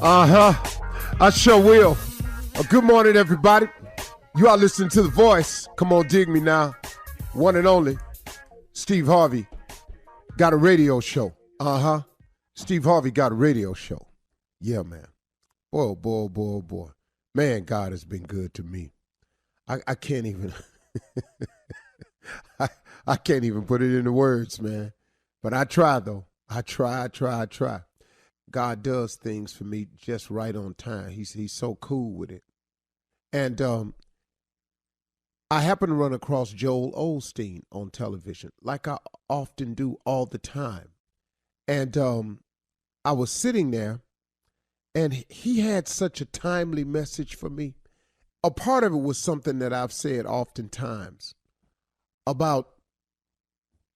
I sure will. Good morning, everybody. You are listening to The Voice. Come on, dig me now. One and only, Steve Harvey got a radio show. Steve Harvey got a radio show. Yeah, man. Boy. Man, God has been good to me. I can't even, I can't even put it into words, man. But I try, though. I try. God does things for me just right on time. He's so cool with it. And I happened to run across Joel Osteen on television, like I often do all the time. And I was sitting there, and he had such a timely message for me. A part of it was something that I've said oftentimes about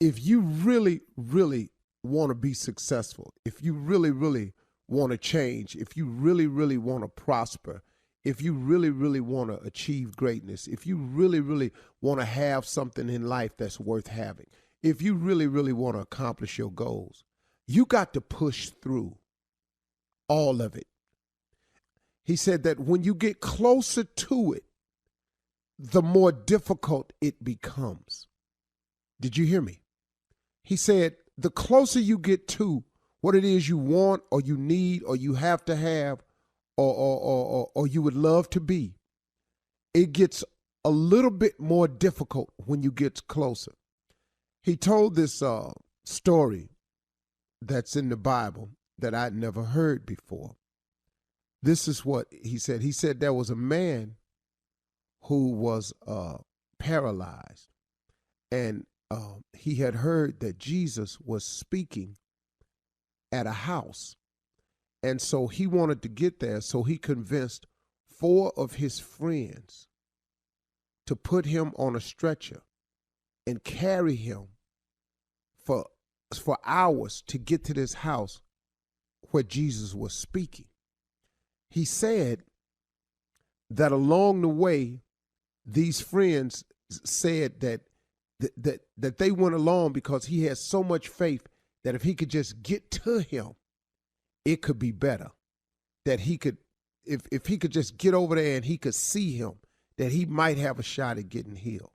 if you really, really want to be successful, if you really, really want to change, if you really, really want to prosper, if you really, really want to achieve greatness, if you really, really want to have something in life that's worth having, if you really, really want to accomplish your goals, you got to push through all of it. He said that when you get closer to it, the more difficult it becomes. Did you hear me? He said, the closer you get to what it is you want or you need or you have to have or you would love to be, it gets a little bit more difficult when you get closer. He told this story that's in the Bible that I'd never heard before. This is what he said. He said there was a man who was paralyzed, and he had heard that Jesus was speaking at a house. And so he wanted to get there, so he convinced 4 of his friends to put him on a stretcher and carry him for hours to get to this house where Jesus was speaking. He said that along the way, these friends said that they went along because he had so much faith that if he could just get to him, it could be better. That he could, if he could just get over there and he could see him, that he might have a shot at getting healed.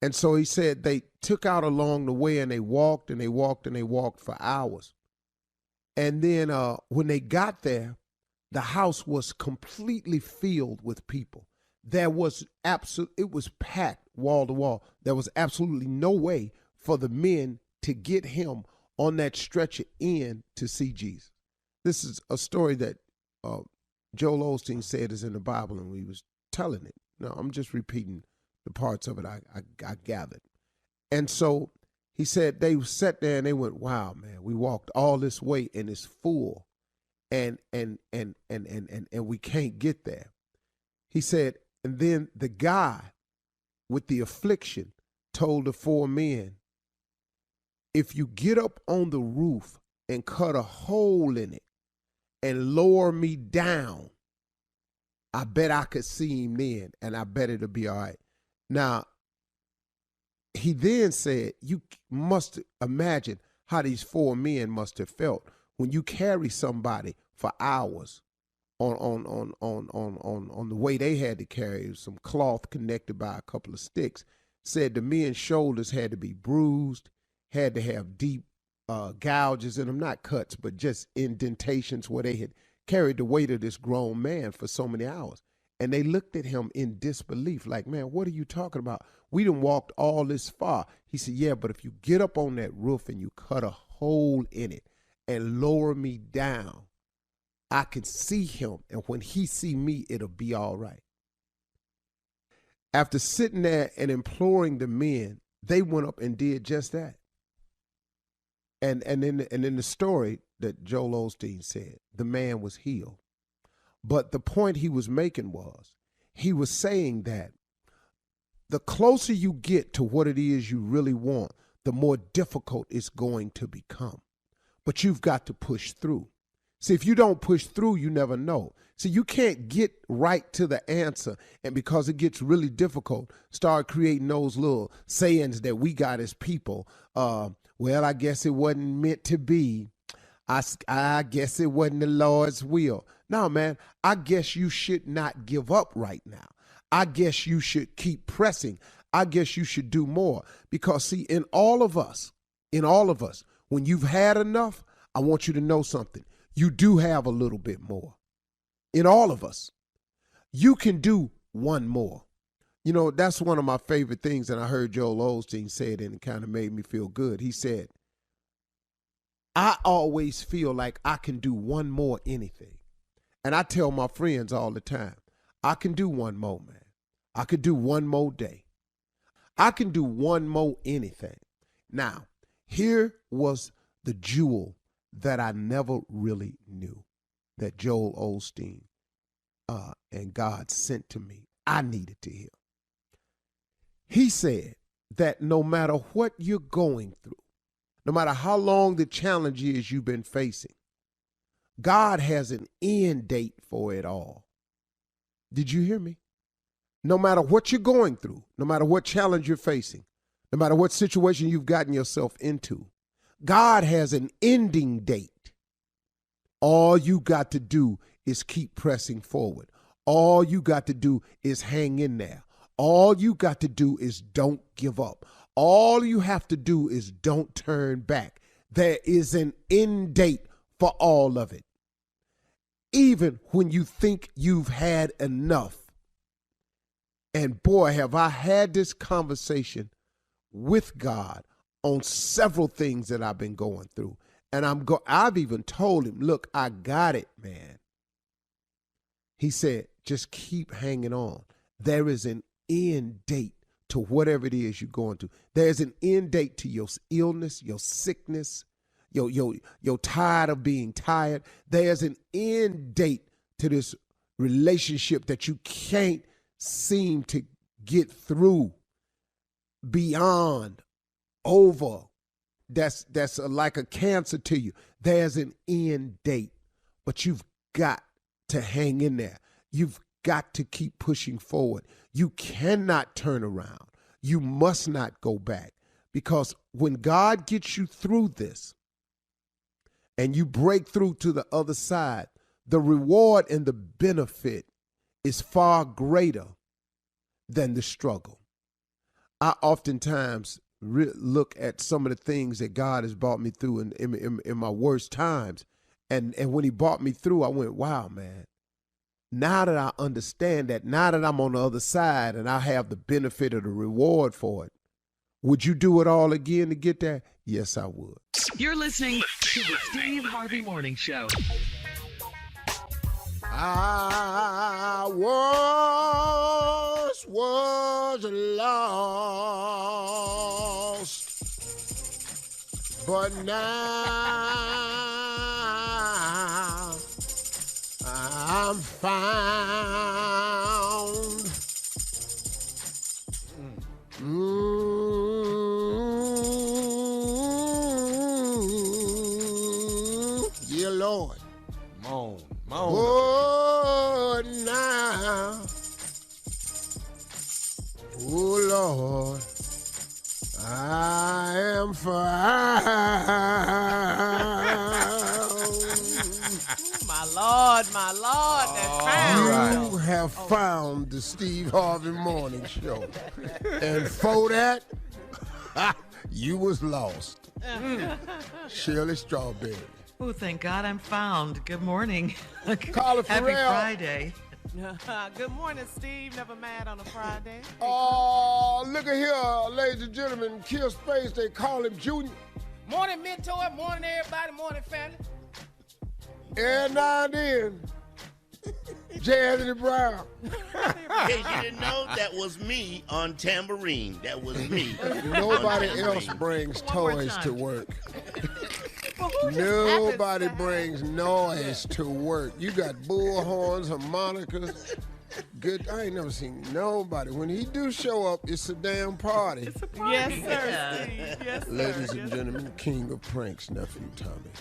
And so he said they took out along the way and they walked for hours. And then when they got there, the house was completely filled with people. It was packed wall to wall. There was absolutely no way for the men to get him on that stretcher in to see Jesus. This is a story that Joel Osteen said is in the Bible, and we was telling it. No, I'm just repeating the parts of it I gathered. And so he said they sat there and they went, wow, man, we walked all this way and it's full. And we can't get there. He said, and then the guy with the affliction told the 4 men, if you get up on the roof and cut a hole in it and lower me down, I bet I could see him then, and I bet it'll be all right. Now, he then said, you must imagine how these 4 men must have felt when you carry somebody for hours on the way they had to carry some cloth connected by a couple of sticks. Said the men's shoulders had to be bruised, had to have deep gouges in them, not cuts, but just indentations where they had carried the weight of this grown man for so many hours. And they looked at him in disbelief, like, man, what are you talking about? We done walked all this far. He said, yeah, but if you get up on that roof and you cut a hole in it and lower me down, I can see him. And when he see me, it'll be all right. After sitting there and imploring the men, they went up and did just that. And in the story that Joel Osteen said, the man was healed. But the point he was making was, he was saying that the closer you get to what it is you really want, the more difficult it's going to become. But you've got to push through. See, if you don't push through, you never know. See, you can't get right to the answer, and because it gets really difficult, start creating those little sayings that we got as people. Well, I guess it wasn't meant to be. I guess it wasn't the Lord's will. No, man, I guess you should not give up right now. I guess you should keep pressing. I guess you should do more. Because, see, in all of us, when you've had enough, I want you to know something. You do have a little bit more. In all of us, you can do one more. You know, that's one of my favorite things, and I heard Joel Osteen say it, and it kind of made me feel good. He said, I always feel like I can do one more anything. And I tell my friends all the time, I can do one more, man. I could do one more day. I can do one more anything. Now, here was the jewel that I never really knew that Joel Osteen and God sent to me. I needed to hear. He said that no matter what you're going through, no matter how long the challenge is you've been facing, God has an end date for it all. Did you hear me? No matter what you're going through, no matter what challenge you're facing, no matter what situation you've gotten yourself into, God has an ending date. All you got to do is keep pressing forward. All you got to do is hang in there. All you got to do is don't give up. All you have to do is don't turn back. There is an end date for all of it. Even when you think you've had enough. And boy, have I had this conversation with God on several things that I've been going through. And I've even told him, look, I got it, man. He said, just keep hanging on. There is an end date to whatever it is you're going through. There's an end date to your illness, your sickness, you're tired of being tired. There's an end date to this relationship that you can't seem to get through, beyond, over. That's like a cancer to you. There's an end date, but you've got to hang in there. You've got to keep pushing forward. You cannot turn around. You must not go back, because when God gets you through this and you break through to the other side, the reward and the benefit is far greater than the struggle. I oftentimes look at some of the things that God has brought me through in my worst times. And when he brought me through, I went, wow, man. Now that I understand that, now that I'm on the other side and I have the benefit of the reward for it, would you do it all again to get there? Yes, I would. You're listening to the Steve Harvey Morning Show. I was lost, but now I'm found. Yeah, Lord. Moan. Oh, now. Oh, Lord. I am found. My Lord, that's found. You have found the Steve Harvey Morning Show. And for that, you was lost. Shirley Strawberry. Oh, thank God I'm found. Good morning. Carla Happy Farrell. Friday. Good morning, Steve. Never mad on a Friday. Oh, look at here, ladies and gentlemen. Kill Space, they call him Junior. Morning, mentor. Morning, everybody. Morning, family. And now and then, Anthony Brown. Hey, you didn't know that was me on tambourine. That was me. Nobody else brings toys to work. Nobody brings noise to work. You got bullhorns, harmonicas. Good. I ain't never seen nobody. When he do show up, it's a damn party. It's a party. Yes, sir, Steve. Yes, sir. Ladies and gentlemen, King of Pranks, nephew Tommy.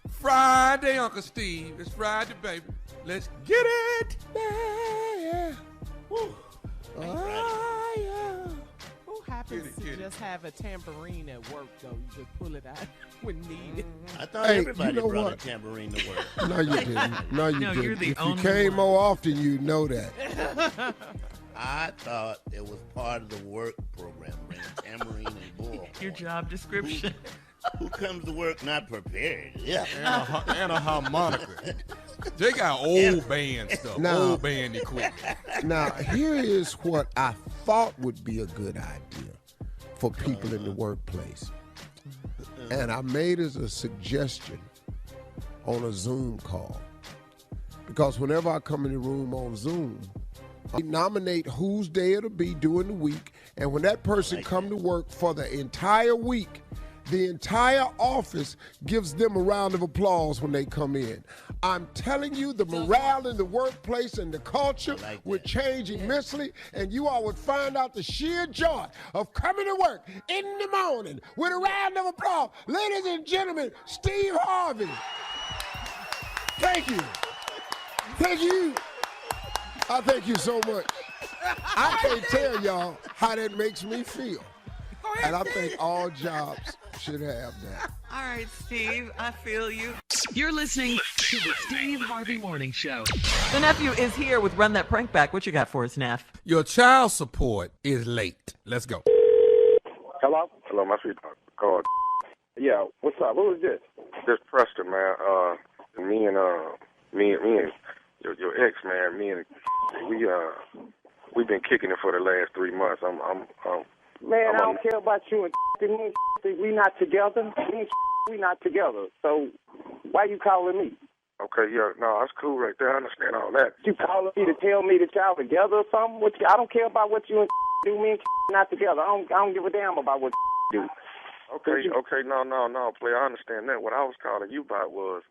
Friday, Uncle Steve. It's Friday, baby. Let's get it. Yeah. Woo. Oh, yeah. happens to just have a tambourine at work, though? You just pull it out when needed. I thought everybody brought a tambourine to work. No, you didn't. No, you didn't. You're the If you only came one. more often, you know that. I thought it was part of the work program, bring tambourine and bullhorn. Your job description. Who comes to work not prepared? Yeah. And a harmonica. They got old band stuff, Now- old band equipment. Now, here is what I thought would be a good idea for people in the workplace. And I made as a suggestion on a Zoom call. Because whenever I come in the room on Zoom, I nominate whose day it'll be during the week. And when that person come to work for the entire week, the entire office gives them a round of applause when they come in. I'm telling you, the morale in the workplace and the culture would change immensely, and you all would find out the sheer joy of coming to work in the morning with a round of applause. Ladies and gentlemen, Steve Harvey. Thank you. Thank you. I thank you so much. I can't tell y'all how that makes me feel. And I think all jobs should have that. All right, Steve, I feel you. You're listening to the Steve Harvey Morning Show. The nephew is here with Run That Prank Back. What you got for us, Neff? Your child support is late. Let's go. Hello? Hello, my sweetheart. Called. Yeah, what's up? Who is this? This Preston, man. Me and your ex, man. We've been kicking it for the last 3 months. Man, I don't care about you and me and we not together. Me and we not together. So why you calling me? Okay, yeah, no, that's cool right there. I understand all that. You calling me to tell me that y'all together or something? I don't care about what you and do. Me and not together. I don't give a damn about what do. Okay, no, player. I understand that. What I was calling you about was,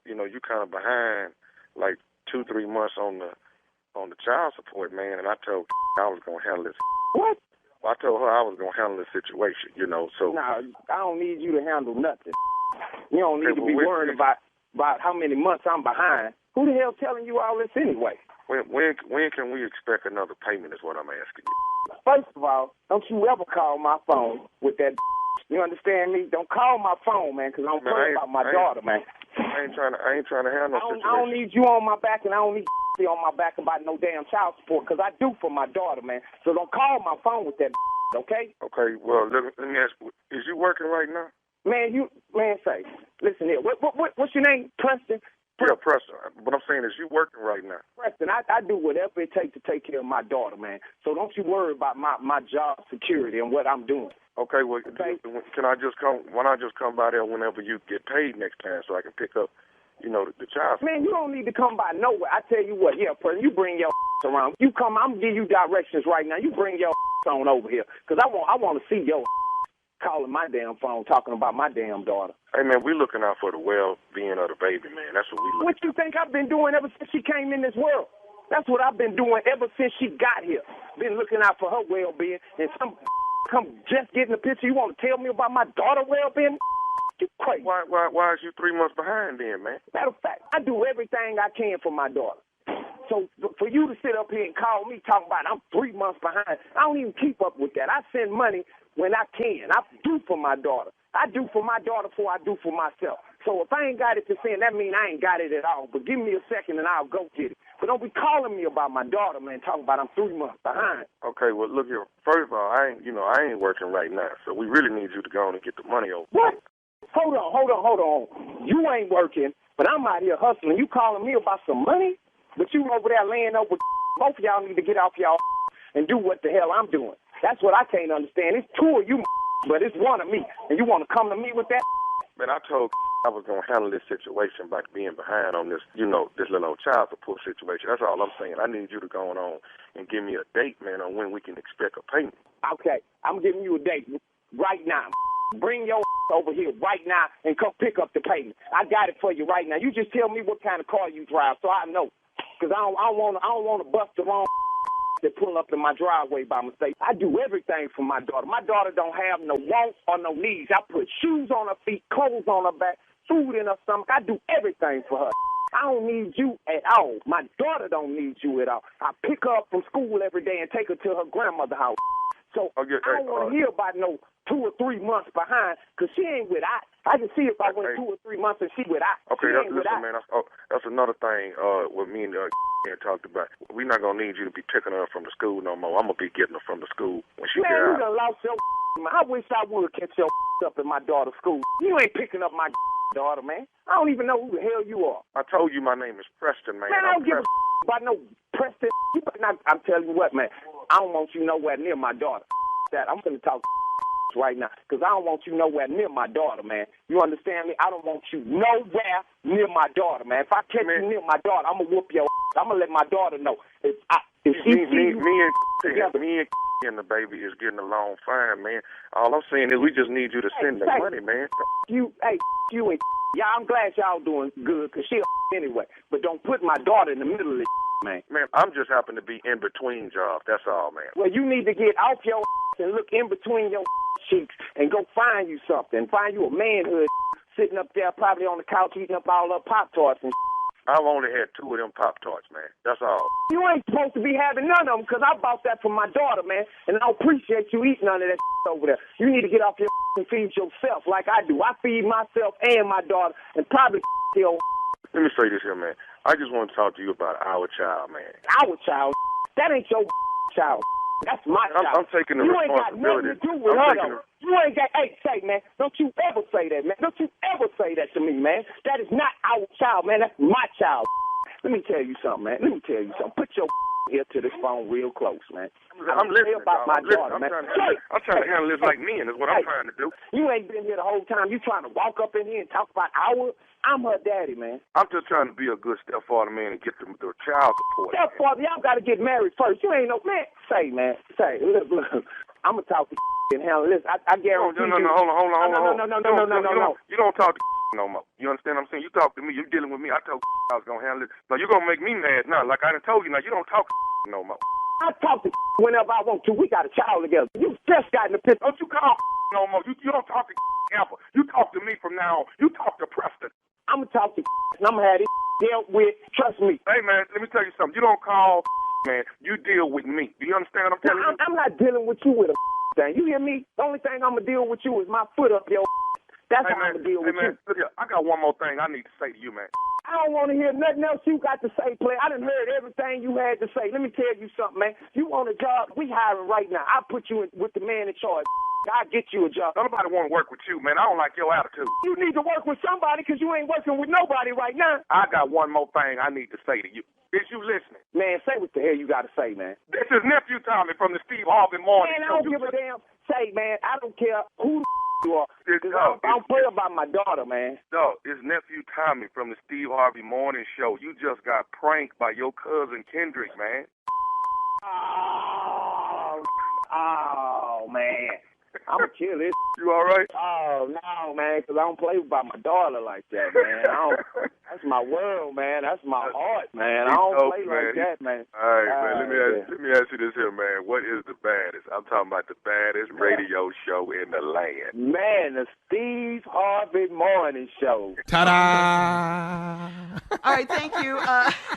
you kind of behind like 2-3 months on the child support, man. And I told I was gonna handle this. What? Well, I told her I was gonna handle the situation, So Nah, I don't need you to handle nothing. You don't need to be worrying about how many months I'm behind. Who the hell telling you all this anyway? When can we expect another payment? Is what I'm asking you. First of all, don't you ever call my phone with that. You understand me? Don't call my phone, man, because I'm worried about my daughter, man. I ain't trying to handle no situation. I don't need you on my back, and I don't need you on my back about no damn child support, because I do for my daughter, man. So don't call my phone with that, okay? Okay, well, let me ask you, is you working right now? Man, say, listen here. What's your name? Preston? Yeah, Preston. What I'm saying is you working right now. Preston, I do whatever it takes to take care of my daughter, man. So don't you worry about my job security and what I'm doing. Okay, well, can I just come? Why not just come by there whenever you get paid next time, so I can pick up, the child? Man, you don't need to come by nowhere. I tell you what, yeah, Preston, you bring your around. You come, I'm giving you directions right now. You bring your on over here, because I want to see your calling my damn phone, talking about my damn daughter. Hey, man, we looking out for the well-being of the baby, man. That's what we looking. What you think I've been doing ever since she came in this world? That's what I've been doing ever since she got here. Been looking out for her well-being, and some come just getting a picture. You want to tell me about my daughter well-being? You crazy. Why is you 3 months behind then, man? Matter of fact, I do everything I can for my daughter. So for you to sit up here and call me talking about I'm 3 months behind, I don't even keep up with that. I send money when I can. I do for my daughter. I do for my daughter before I do for myself. So if I ain't got it to send, that means I ain't got it at all. But give me a second and I'll go get it. But don't be calling me about my daughter, man, talking about I'm 3 months behind. Okay, well, look here. First of all, I ain't working right now, so we really need you to go on and get the money over. What? Hold on. You ain't working, but I'm out here hustling. You calling me about some money? But you over there laying over. Both of y'all need to get off y'all and do what the hell I'm doing. That's what I can't understand. It's two of you, but it's one of me. And you want to come to me with that? Man, I told I was going to handle this situation by being behind on this, this little child support situation. That's all I'm saying. I need you to go on and give me a date, man, on when we can expect a payment. Okay, I'm giving you a date right now. Bring your over here right now and come pick up the payment. I got it for you right now. You just tell me what kind of car you drive so I know. Because I don't want to bust the wrong that pull up in my driveway by mistake. I do everything for my daughter. My daughter don't have no wants or no needs. I put shoes on her feet, clothes on her back, food in her stomach. I do everything for her. I don't need you at all. My daughter don't need you at all. I pick her up from school every day and take her to her grandmother's house. So Oh, yeah, I don't want to hear about no 2 or 3 months behind, because she ain't with I can see if I went 2 or 3 months and she with Okay, she ain't with listen, man. That's another thing. What me and talked about. We're not gonna need you to be picking her up from the school no more. I'm gonna be getting her from the school when she get Man, you out. done lost your I wish I would catch your up in my daughter's school. You ain't picking up my daughter, man. I don't even know who the hell you are. I told you my name is Preston, man. Man, I don't give a about no Preston. You better not, I'm telling you what, man. I don't want you nowhere near my daughter. That I'm gonna talk right now, because I don't want you nowhere near my daughter, man. You understand me? I don't want you nowhere near my daughter, man. If I catch you near my daughter, I'm gonna whoop your ass. I'm gonna let my daughter know. If she me and the baby is getting along fine, man. All I'm saying is we just need you to send the money, man. You and yeah, I'm glad y'all doing good, because she anyway. But don't put my daughter in the middle of this, man. Man, I'm just happen to be in between jobs. That's all, man. Well, you need to get off your and look in between your cheeks and go find you something. Find you a manhood sitting up there probably on the couch eating up all her Pop-Tarts and I've only had 2 of them Pop-Tarts, man. That's all. You ain't supposed to be having none of them, because I bought that for my daughter, man, and I don't appreciate you eating none of that over there. You need to get off your and feed yourself like I do. I feed myself and my daughter and probably your. Let me say this here, man. I just want to talk to you about our child, man. Our child? That ain't your child. That's my child. I'm taking the responsibility. You ain't got nothing to do with her, though. You ain't got, hey, say, man, don't you ever say that, man. Don't you ever say that to me, man. That is not our child, man. That's my child. Let me tell you something, man. Put your ear to this phone real close, man. I'm listening about my daughter, man. I'm trying to handle this like men is what I'm trying to do. You ain't been here the whole time. You trying to walk up in here and talk about I'm her daddy, man. I'm just trying to be a good stepfather, man, and get the child support. Stepfather, y'all got to get married first. You ain't no man. Say, look. I'm gonna talk to and handle this. I guarantee you. No, hold on. No. You don't talk to no more. You understand what I'm saying? You talk to me. You dealing with me. I told I was gonna handle it. Now you're gonna make me mad now. Like I done told you. Now you don't talk no more. I talk to whenever I want to. We got a child together. You just got in the picture. Don't you call no more. You don't talk to ever. You talk to me from now on. You talk to Preston. I'm gonna talk to and I'm gonna have it dealt with. Trust me. Hey man, let me tell you something. You don't call man. You deal with me. Do you understand what I'm telling you? I'm not dealing with you with a thing. You hear me? The only thing I'm gonna deal with you is my foot up your. That's how I'm gonna deal with you. Look here, I got one more thing I need to say to you, man. I don't want to hear nothing else you got to say, player. I done heard everything you had to say. Let me tell you something, man. You want a job? We hiring right now. I'll put you in with the man in charge. I'll get you a job. Nobody want to work with you, man. I don't like your attitude. You need to work with somebody because you ain't working with nobody right now. I got one more thing I need to say to you. Is you listening? Man, say what the hell you got to say, man. This is Nephew Tommy from the Steve Harvey Morning Show. Man, I don't give a damn. Say, man, I don't care who you are. I don't play about my daughter, man. No, it's Nephew Tommy from the Steve Harvey Morning Show. You just got pranked by your cousin Kendrick, man. Oh, man. I'm going to kill this. You all right? Oh, no, man, because I don't play about my daughter like that, man. That's my world, man. That's my heart, man. I don't play like that, man. All right, man. Let me ask you this here, man. What is the baddest? I'm talking about the baddest radio show in the land. Man, the Steve Harvey Morning Show. Ta-da! All right, thank you,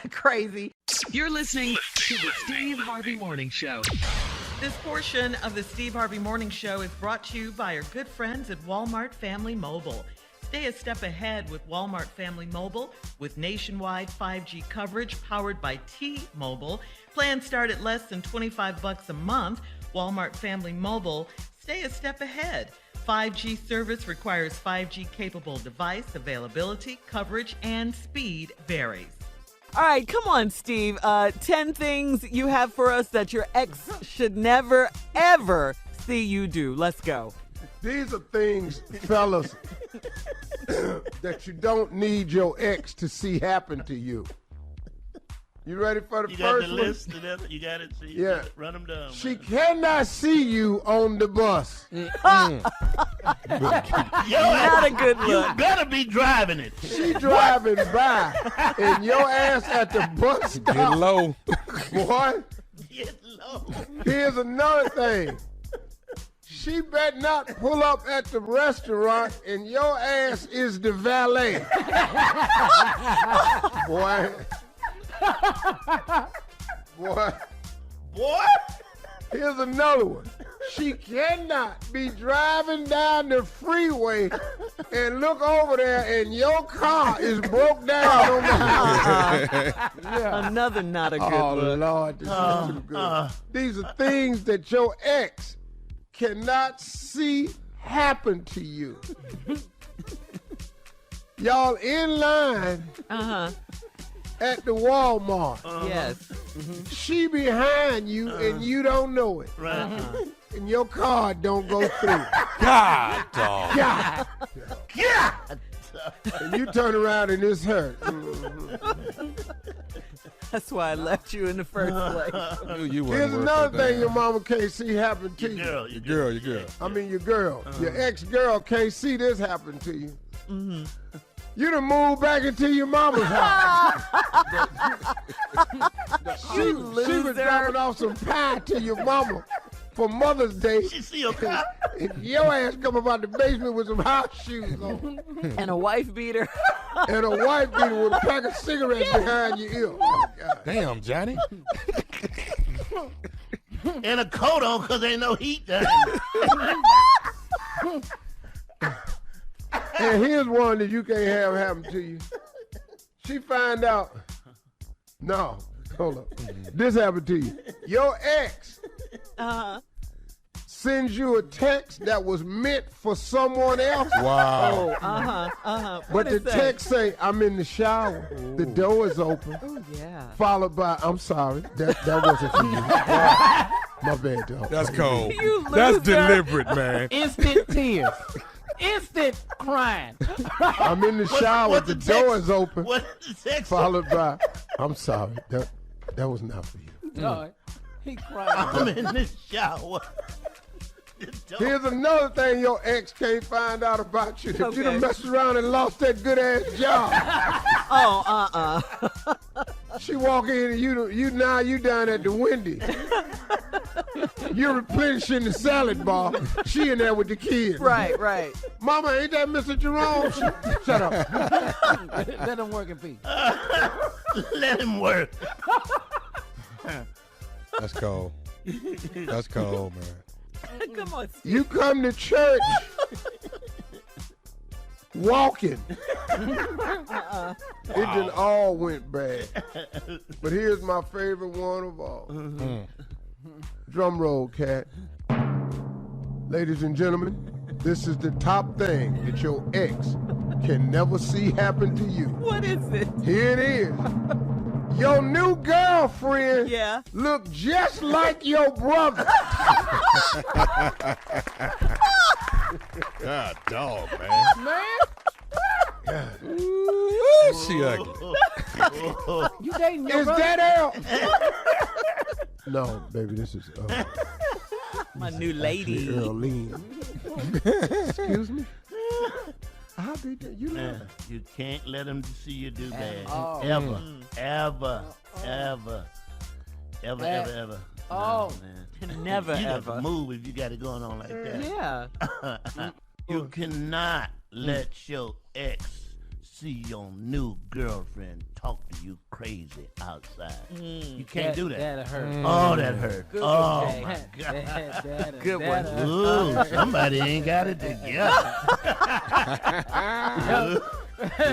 Crazy. You're listening to the Steve Harvey Morning Show. This portion of the Steve Harvey Morning Show is brought to you by our good friends at Walmart Family Mobile. Stay a step ahead with Walmart Family Mobile with nationwide 5G coverage powered by T-Mobile. Plans start at less than $25 a month. Walmart Family Mobile, stay a step ahead. 5G service requires 5G-capable device. Availability, coverage, and speed varies. All right, come on, Steve. 10 things you have for us that your ex should never, ever see you do. Let's go. These are things, fellas, that you don't need your ex to see happen to you. You ready for the you first got the one? list? You got it? So yeah. Run them down. She cannot see you on the bus. Not a good look. You better be driving it. She driving by, and your ass at the bus stop. Get low. Boy, Get low. here's another thing. She better not pull up at the restaurant and your ass is the valet. Boy. Boy. Boy. Here's another one. She cannot be driving down the freeway and look over there and your car is broke down on the highway. Another not a good Oh, look. Lord, this is too good. These are things that your ex cannot see happen to you. Y'all in line at the Walmart. Yes. She behind you and you don't know it. Right. And your card don't go through. God, dog. God. God. And you turn around and it's her. That's why I left you in the first place. You Here's another thing your mama can't see happen to you. Girl, Your girl. I mean your girl. Your ex-girl can't see this happen to you. You done moved back into your mama's house. she was dropping off some pie to your mama for Mother's Day. She see your car. And your ass come up out the basement with some house shoes on. And a wife beater. And a wife beater with a pack of cigarettes behind your ear. Oh, God. Damn, Johnny. And a coat on because ain't no heat down. And here's one that you can't have happen to you. She find out. No, hold up. This happened to you. Your ex sends you a text that was meant for someone else. Wow. But the text say, I'm in the shower. The door is open. Oh, yeah. Followed by, I'm sorry. That wasn't for you. My bad, dog. That's cold. You That's loser. deliberate, man. Instant tears. Instant crying. I'm in the shower. what the the door text- is open. What the text? Followed by, I'm sorry. That was not for you. Lord, he crying. I'm in the shower. Here's another thing your ex can't find out about you. If you done messed around and lost that good ass job. She walk in and you down at the Wendy's. You're replenishing the salad bar. She in there with the kids. Right. Mama, ain't that Mr. Jerome? Shut up. Let him work in peace. Let him work. That's cold. That's cold, man. Come on, Steve. You come to church walking. It done all went bad. But here's my favorite one of all. Drum roll, cat. Ladies and gentlemen, this is the top thing that your ex can never see happen to you. What is it? Here it is. Your new girlfriend look just like your brother. God, dog, man. Ooh, she ugly. You dating your Is brother? that Al? No, baby, this is My new lady. Earlene. Excuse me? How did you know? You can't let him see you do bad. all. Ever. Oh. No, man. Never, You got ever. to move if you got it going on like that. Yeah. You cannot let your ex see your new girlfriend talk to you crazy outside. You can't do that. That'll hurt. Oh, that hurt. Good Oh, one, my Jay. God. Good one. Ooh, somebody ain't got it together.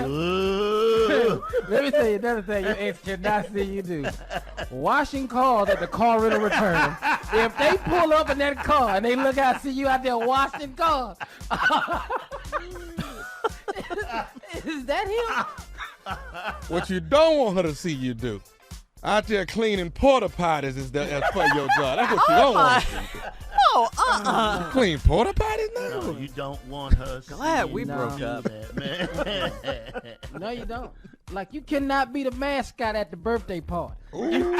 Ooh. Let me tell you another thing your ex cannot see you do. Washing cars at the car rental return. If they pull up in that car and they look out, see you out there washing cars. Is that him? What you don't want her to see you do. Out there cleaning porta potties is that's for your job. That's what you don't want her to do. Oh, Clean porta potties now? No, you don't want her to Glad see we you broke do up. that, man. No, you don't. Like, you cannot be the mascot at the birthday party. You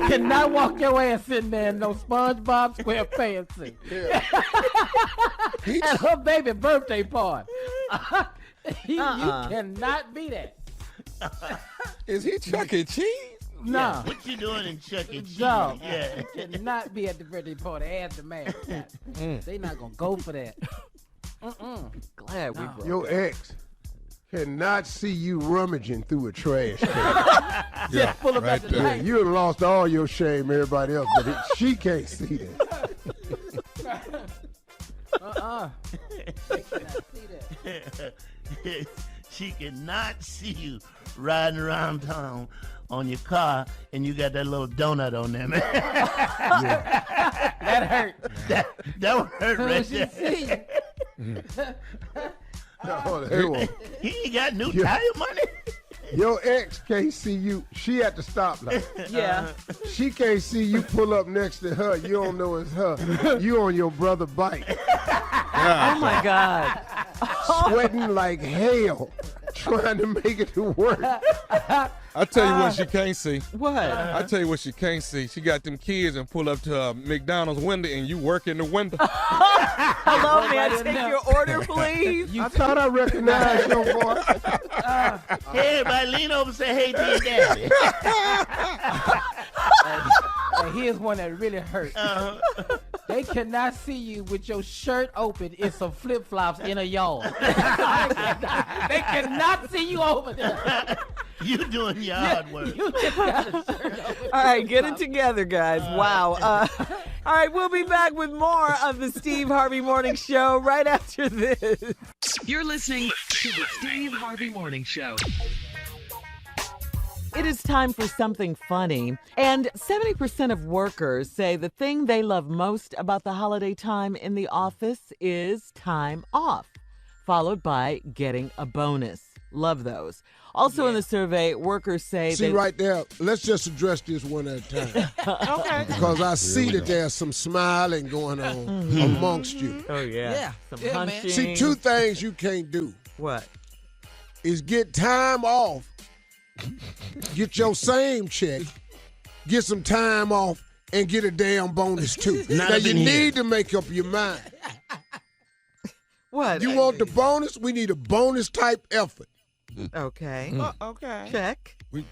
cannot walk your ass in there in no SpongeBob SquarePants suit. At her baby birthday party. You cannot be that. Is he Chuck E. Cheese? No. What you doing in Chuck E. Cheese? No. Yeah. Cannot be at the birthday party as the mascot. They not going to go for that. glad we broke Your ex cannot see you rummaging through a trash can. Yeah, full of right the there. night. You done lost all your shame, everybody else, but she can't see that. They cannot see that. She cannot see you riding around town on your car and you got that little donut on there, man. That hurt. That would hurt right She there. see you. He ain't got new tire money. Your ex can't see you. She at the stoplight. Yeah. She can't see you pull up next to her. You don't know it's her. You on your brother's bike, Oh my God. sweating like hell, trying to make it to work. I tell you what she can't see. What? I tell you what she can't see. She got them kids and pull up to a McDonald's window and you work in the window. Hello, may I take your order, please? I thought I recognized your voice. Hey, everybody lean over and say, hey to your daddy. And here's one that really hurts. They cannot see you with your shirt open and some flip-flops in a yard. They cannot see you over there. You doing yard work. You just got a shirt open. All right, get it together, guys. Wow. All right, we'll be back with more of the Steve Harvey Morning Show right after this. You're listening to the Steve Harvey Morning Show. It is time for something funny. And 70% of workers say the thing they love most about the holiday time in the office is time off, followed by getting a bonus. Love those. Also in the survey, workers say See right there, let's just address this one at a time. Okay. Because I see that there's some smiling going on amongst you. Oh, yeah. Some Yeah, man. hunching. See, two things you can't do What? is get time off, get your same check, get some time off, and get a damn bonus too. Not Now up you in here. need to make up your mind. What? You want the bonus? We need a bonus type effort. Okay. Okay. Check. We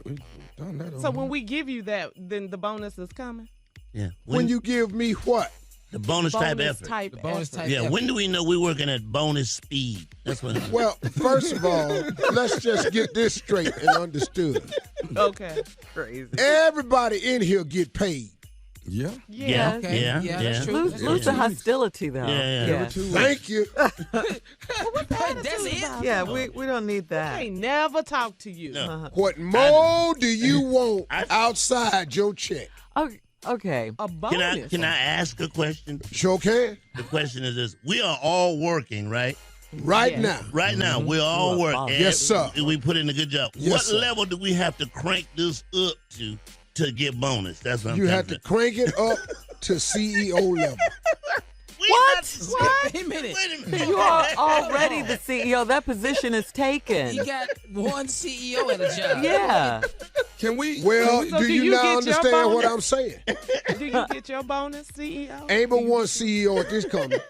done that. So when we give you that, then the bonus is coming? Yeah. When you give me what? the bonus type effort. Yeah, when do we know we're working at bonus speed? That's what. Well, first of all, let's just get this straight and understood. Okay. Crazy. Everybody in here get paid. Yeah. Yeah. Okay. Yeah. Yeah, Yeah. that's true. Lose the hostility, though. Yeah. Thank you. That's it. Yeah, we don't need I that. ain't never talked to you. No. What more do you want outside your check? Oh, okay. A bonus. Can I ask a question? Sure can. The question is this: we are all working, right? Right now. Right now, we're all working. Yes, sir. We put in a good job. Yes, what sir. level do we have to crank this up to get bonus? That's what I'm You trying have to to crank it up to CEO level. What? Wait a minute. Wait a minute. You are already the CEO. That position is taken. You got one CEO at a job. Yeah. Can we? Well, So do do you you now get your understand what bonus? I'm saying? Do you get your bonus, CEO? Ain't but one CEO at this company.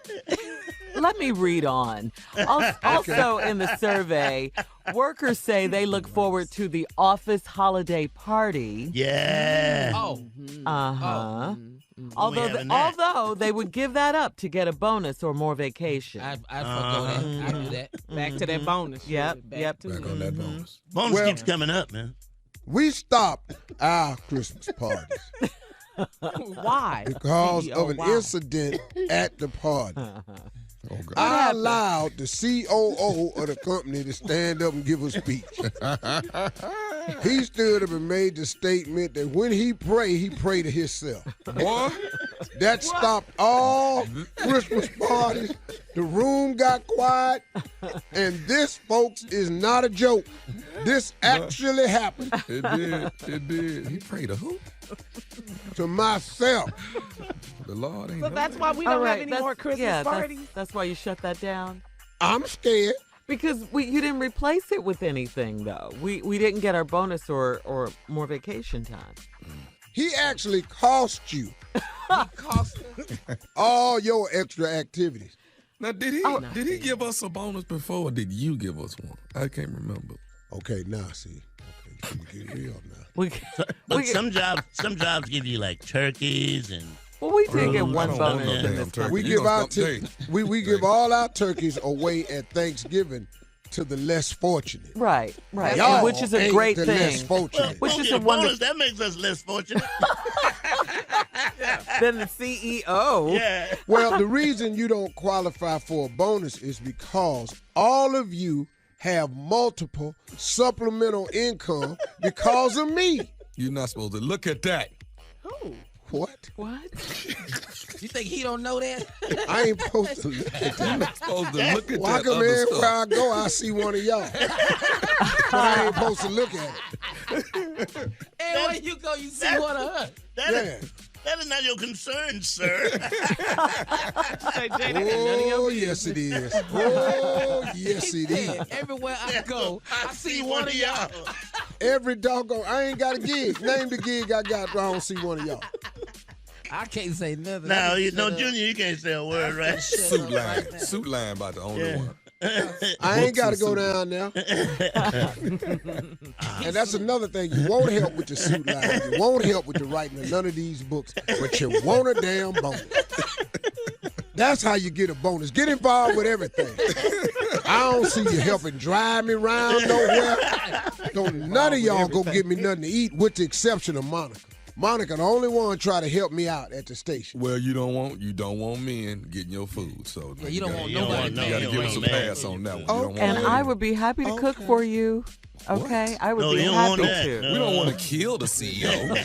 Let me read on. Also in the survey, workers say they look forward to the office holiday party. Yeah. Oh. Uh-huh. We having that. Although they would give that up to get a bonus or more vacation. I'd forgo that. I'd do that. Back to that bonus. Yep, Back yep. to Back it. on that bonus. Bonus Well- keeps coming up, man. We stopped our Christmas parties Why? because CEO, of an why? incident at the party. Oh God. I allowed the COO of the company to stand up and give a speech. He stood up and made the statement that when he pray to himself. Boy. That stopped all Christmas parties. The room got quiet. And this, folks, is not a joke. This actually happened It did. It did. He prayed to who? to myself. The Lord ain't. So know that's that. why we All don't right, have any more Christmas parties? That's why you shut that down? I'm scared. Because you didn't replace it with anything, though. We didn't get our bonus or more vacation time. He actually cost you all your extra activities. Now, did he give us a bonus before, or did you give us one? I can't remember. Okay, now see. Okay, you get real now. But some jobs give you like turkeys and. Well, we did get I one don't want bonus no in damn this turkey. country. We You give gonna our stop today. we give all our turkeys away at Thanksgiving to the less fortunate. Right. Y'all Which is a ain't great the thing. less fortunate. Which Don't is get a wonderful. bonus. That makes us less fortunate. than the CEO. Yeah. Well, the reason you don't qualify for a bonus is because all of you have multiple supplemental income because of me. You're not supposed to look at that. Who? What? What? You think he don't know that? I ain't supposed to look at You're that. not supposed to look at Why that come other everywhere stuff. I go, I see one of y'all? But I ain't supposed to look at it. Everywhere you go, you see one of her. That is not your concern, sir. Say, Jay, that ain't none of your Oh, business. yes, it is. Oh, yes, it is. Everywhere I go, I see one of y'all. Every doggone, I ain't got a gig. Name the gig I got, I don't see one of y'all. I can't say nothing. No, I can shut up. Junior, you can't say a word, right? Suit line. Suit line about the only one. I ain't got to go down there. And that's another thing. You won't help with the suit line. You won't help with the writing of none of these books, but you want a damn bonus. That's how you get a bonus. Get involved with everything. I don't see you helping drive me around nowhere. Don't none of y'all go get me nothing to eat, with the exception of Monica. Monica, the only one try to help me out at the station. Well, you don't want men getting your food, so Yeah, you don't want you nobody You got to give us a pass on that one. You don't want And men. I would be happy to cook for you. Okay? I would be you don't happy want that. to. No. We don't want to kill the CEO.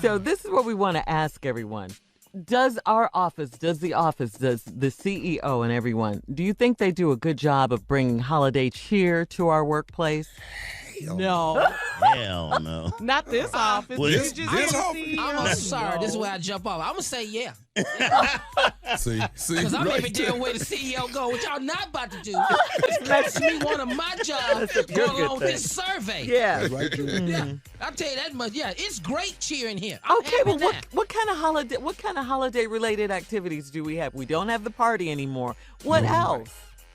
So this is what we want to ask everyone. Does the office, does the CEO and everyone, do you think they do a good job of bringing holiday cheer to our workplace? No, Hell no. not this office. Well, You this- just this said office? CEO. I'm sorry. This is No. where I jump off. I'm going to say yeah. See, Because I'm right every there. damn way the CEO go, which y'all not about to do. It makes me one of my jobs going along with this survey. Yeah. That's right, Julie. Yeah, I'll tell you that much. Yeah, it's great cheer in here. I'm Okay, happy well, with that. what kind of holiday related activities do we have? We don't have the party anymore. What else?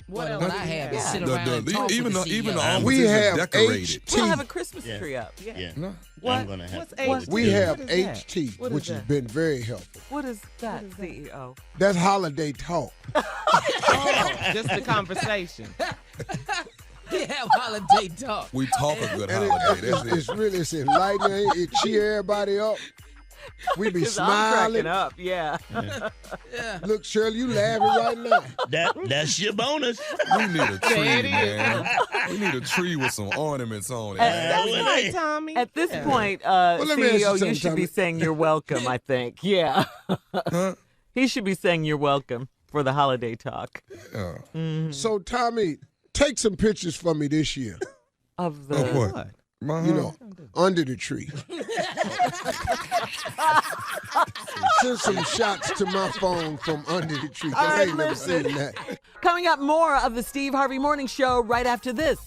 What else I have to Yeah. sit around and talk Even with the the even the CEO. offices We are have decorated. HT. We'll have a Christmas Yeah. tree up. Yeah. Yeah. No. I'm going to have What's to go H? with We you. have What is that? HT, What is which has that? been very helpful. What is that, CEO? That's holiday talk. Oh, just the conversation. We have holiday talk. We talk a good And holiday. That's it. it's really enlightening. It cheer everybody up. We be 'Cause I'm cracking smiling. up. Yeah. Look, Shirley, you laughing right now. That's your bonus. We need a tree, There it is. man. We need a tree with some ornaments on it. That's well, right, hey. Tommy. At this Yeah. point, let me ask you CEO, you something, should be Tommy. saying you're welcome, I think. Yeah. He should be saying you're welcome for the holiday talk. So, Tommy, take some pictures for me this year. Of the Of what? You know, under the tree. Send some shots to my phone from under the tree. 'Cause All I right, ain't never listen. seen that. Coming up, more of the Steve Harvey Morning Show right after this.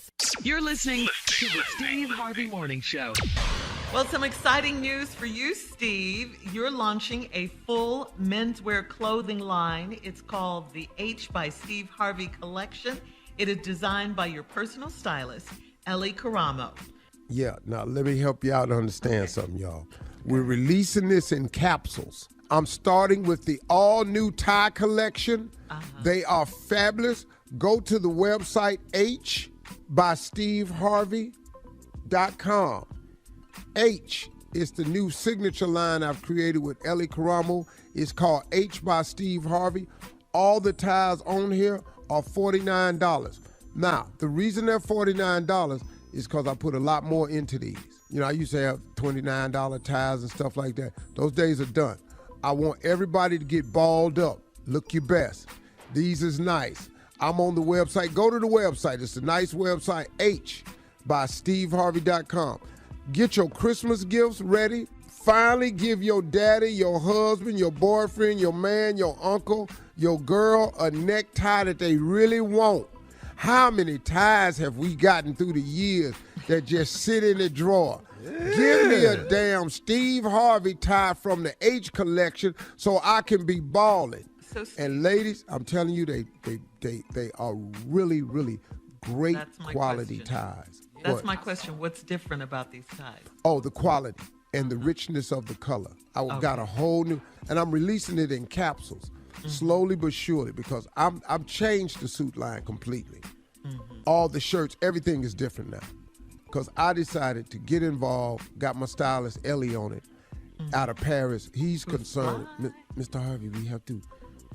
You're listening to the Steve Harvey Morning Show. Well, some exciting news for you, Steve. You're launching a full menswear clothing line. It's called the H by Steve Harvey collection. It is designed by your personal stylist, Ellie Caramo. Yeah, now let me help you out to understand something, y'all. We're releasing this in capsules. I'm starting with the all-new tie collection. They are fabulous. Go to the website hbysteveharvey.com. H is the new signature line I've created with Ellie Caramo. It's called H by Steve Harvey. All the ties on here are $49. Now, the reason they're $49 is because I put a lot more into these. You know, I used to have $29 ties and stuff like that. Those days are done. I want everybody to get balled up. Look your best. These is nice. I'm on the website. Go to the website. It's a nice website, hbysteveharvey.com. Get your Christmas gifts ready. Finally give your daddy, your husband, your boyfriend, your man, your uncle, your girl a necktie that they really want. How many ties have we gotten through the years that just sit in the drawer? Give me a damn Steve Harvey tie from the H collection so I can be balling. And ladies, I'm telling you, they are really, really great That's my quality question. ties. That's What? my question. What's different about these ties? Oh, the quality and the richness of the color. I got a whole new, and I'm releasing it in capsules, slowly but surely, because I've changed the suit line completely. All the shirts, everything is different now. Because I decided to get involved, got my stylist Ellie on it, out of Paris. He's concerned. Mr. Harvey, we have to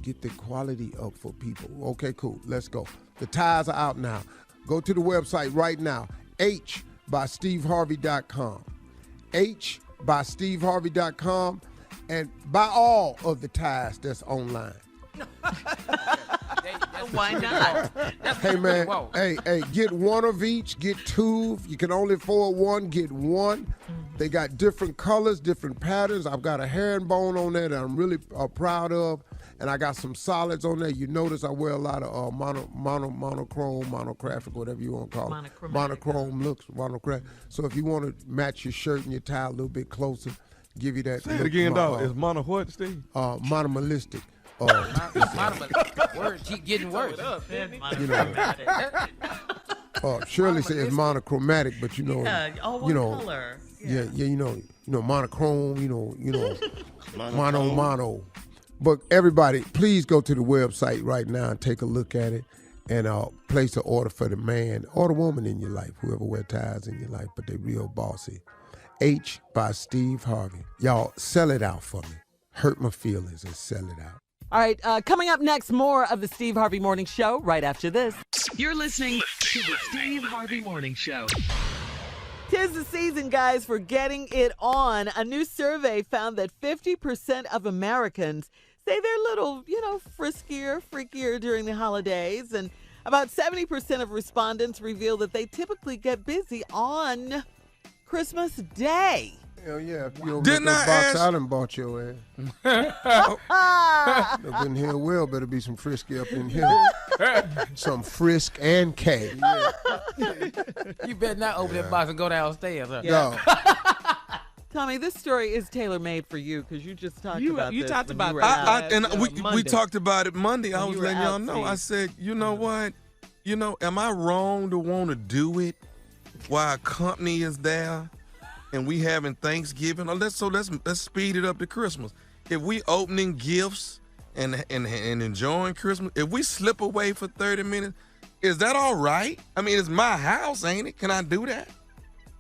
get the quality up for people. Okay, cool. Let's go. The ties are out now. Go to the website right now. hbysteveharvey.com. hbysteveharvey.com and buy all of the ties that's online. Why not? Hey, man. Hey, get one of each. Get two. You can only afford one. Get one. They got different colors, different patterns. I've got a herringbone on there that I'm really proud of. And I got some solids on there. You notice I wear a lot of monochrome, monographic, whatever you want to call it. Monochrome looks, monochrome. So if you want to match your shirt and your tie a little bit closer, give you that. Say it again, dog. Is mono what, Steve? Monomalistic. Word keep getting worse. Shirley says monochromatic, but you know, all one color. Yeah, you know, monochrome, mono. But everybody, please go to the website right now and take a look at it and place an order for the man or the woman in your life, whoever wear ties in your life, but they real bossy. H by Steve Harvey. Y'all, sell it out for me. Hurt my feelings and sell it out. All right, coming up next, more of the Steve Harvey Morning Show right after this. You're listening to the Steve Harvey Morning Show. 'Tis the season, guys, for getting it on. A new survey found that 50% of Americans say they're a little, friskier, freakier during the holidays. And about 70% of respondents reveal that they typically get busy on Christmas Day. Hell yeah, if you over that box out and bought your ass. Up in here, better be some frisky up in here. Some frisk and K. Yeah. You better not open that box and go downstairs. Huh? Yeah. Tommy, this story is tailor-made for you because you just talked about this. You talked about that. We talked about it Monday. I was letting y'all know. I said, you know what? Am I wrong to want to do it while a company is there? And we having Thanksgiving. Let's speed it up to Christmas. If we opening gifts and enjoying Christmas, if we slip away for 30 minutes, is that all right? I mean, it's my house, ain't it? Can I do that?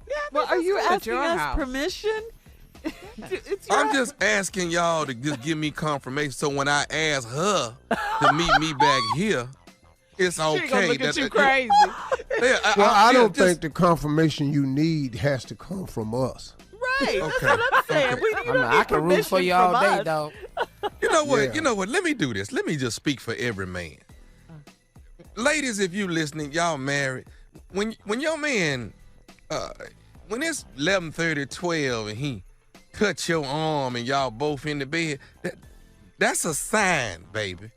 Yeah. Well, are you asking us permission? I'm just asking y'all to just give me confirmation. So when I ask her to meet me back here, it's okay. She gonna look at you crazy. I don't think the confirmation you need has to come from us. Right. That's what I'm saying. I can root for you all day, dog. You know what? Yeah. You know what? Let me do this. Let me just speak for every man. Ladies, if you listening, y'all married. When your man, when it's 11:30, 12, and he cut your arm and y'all both in the bed, that's a sign, baby.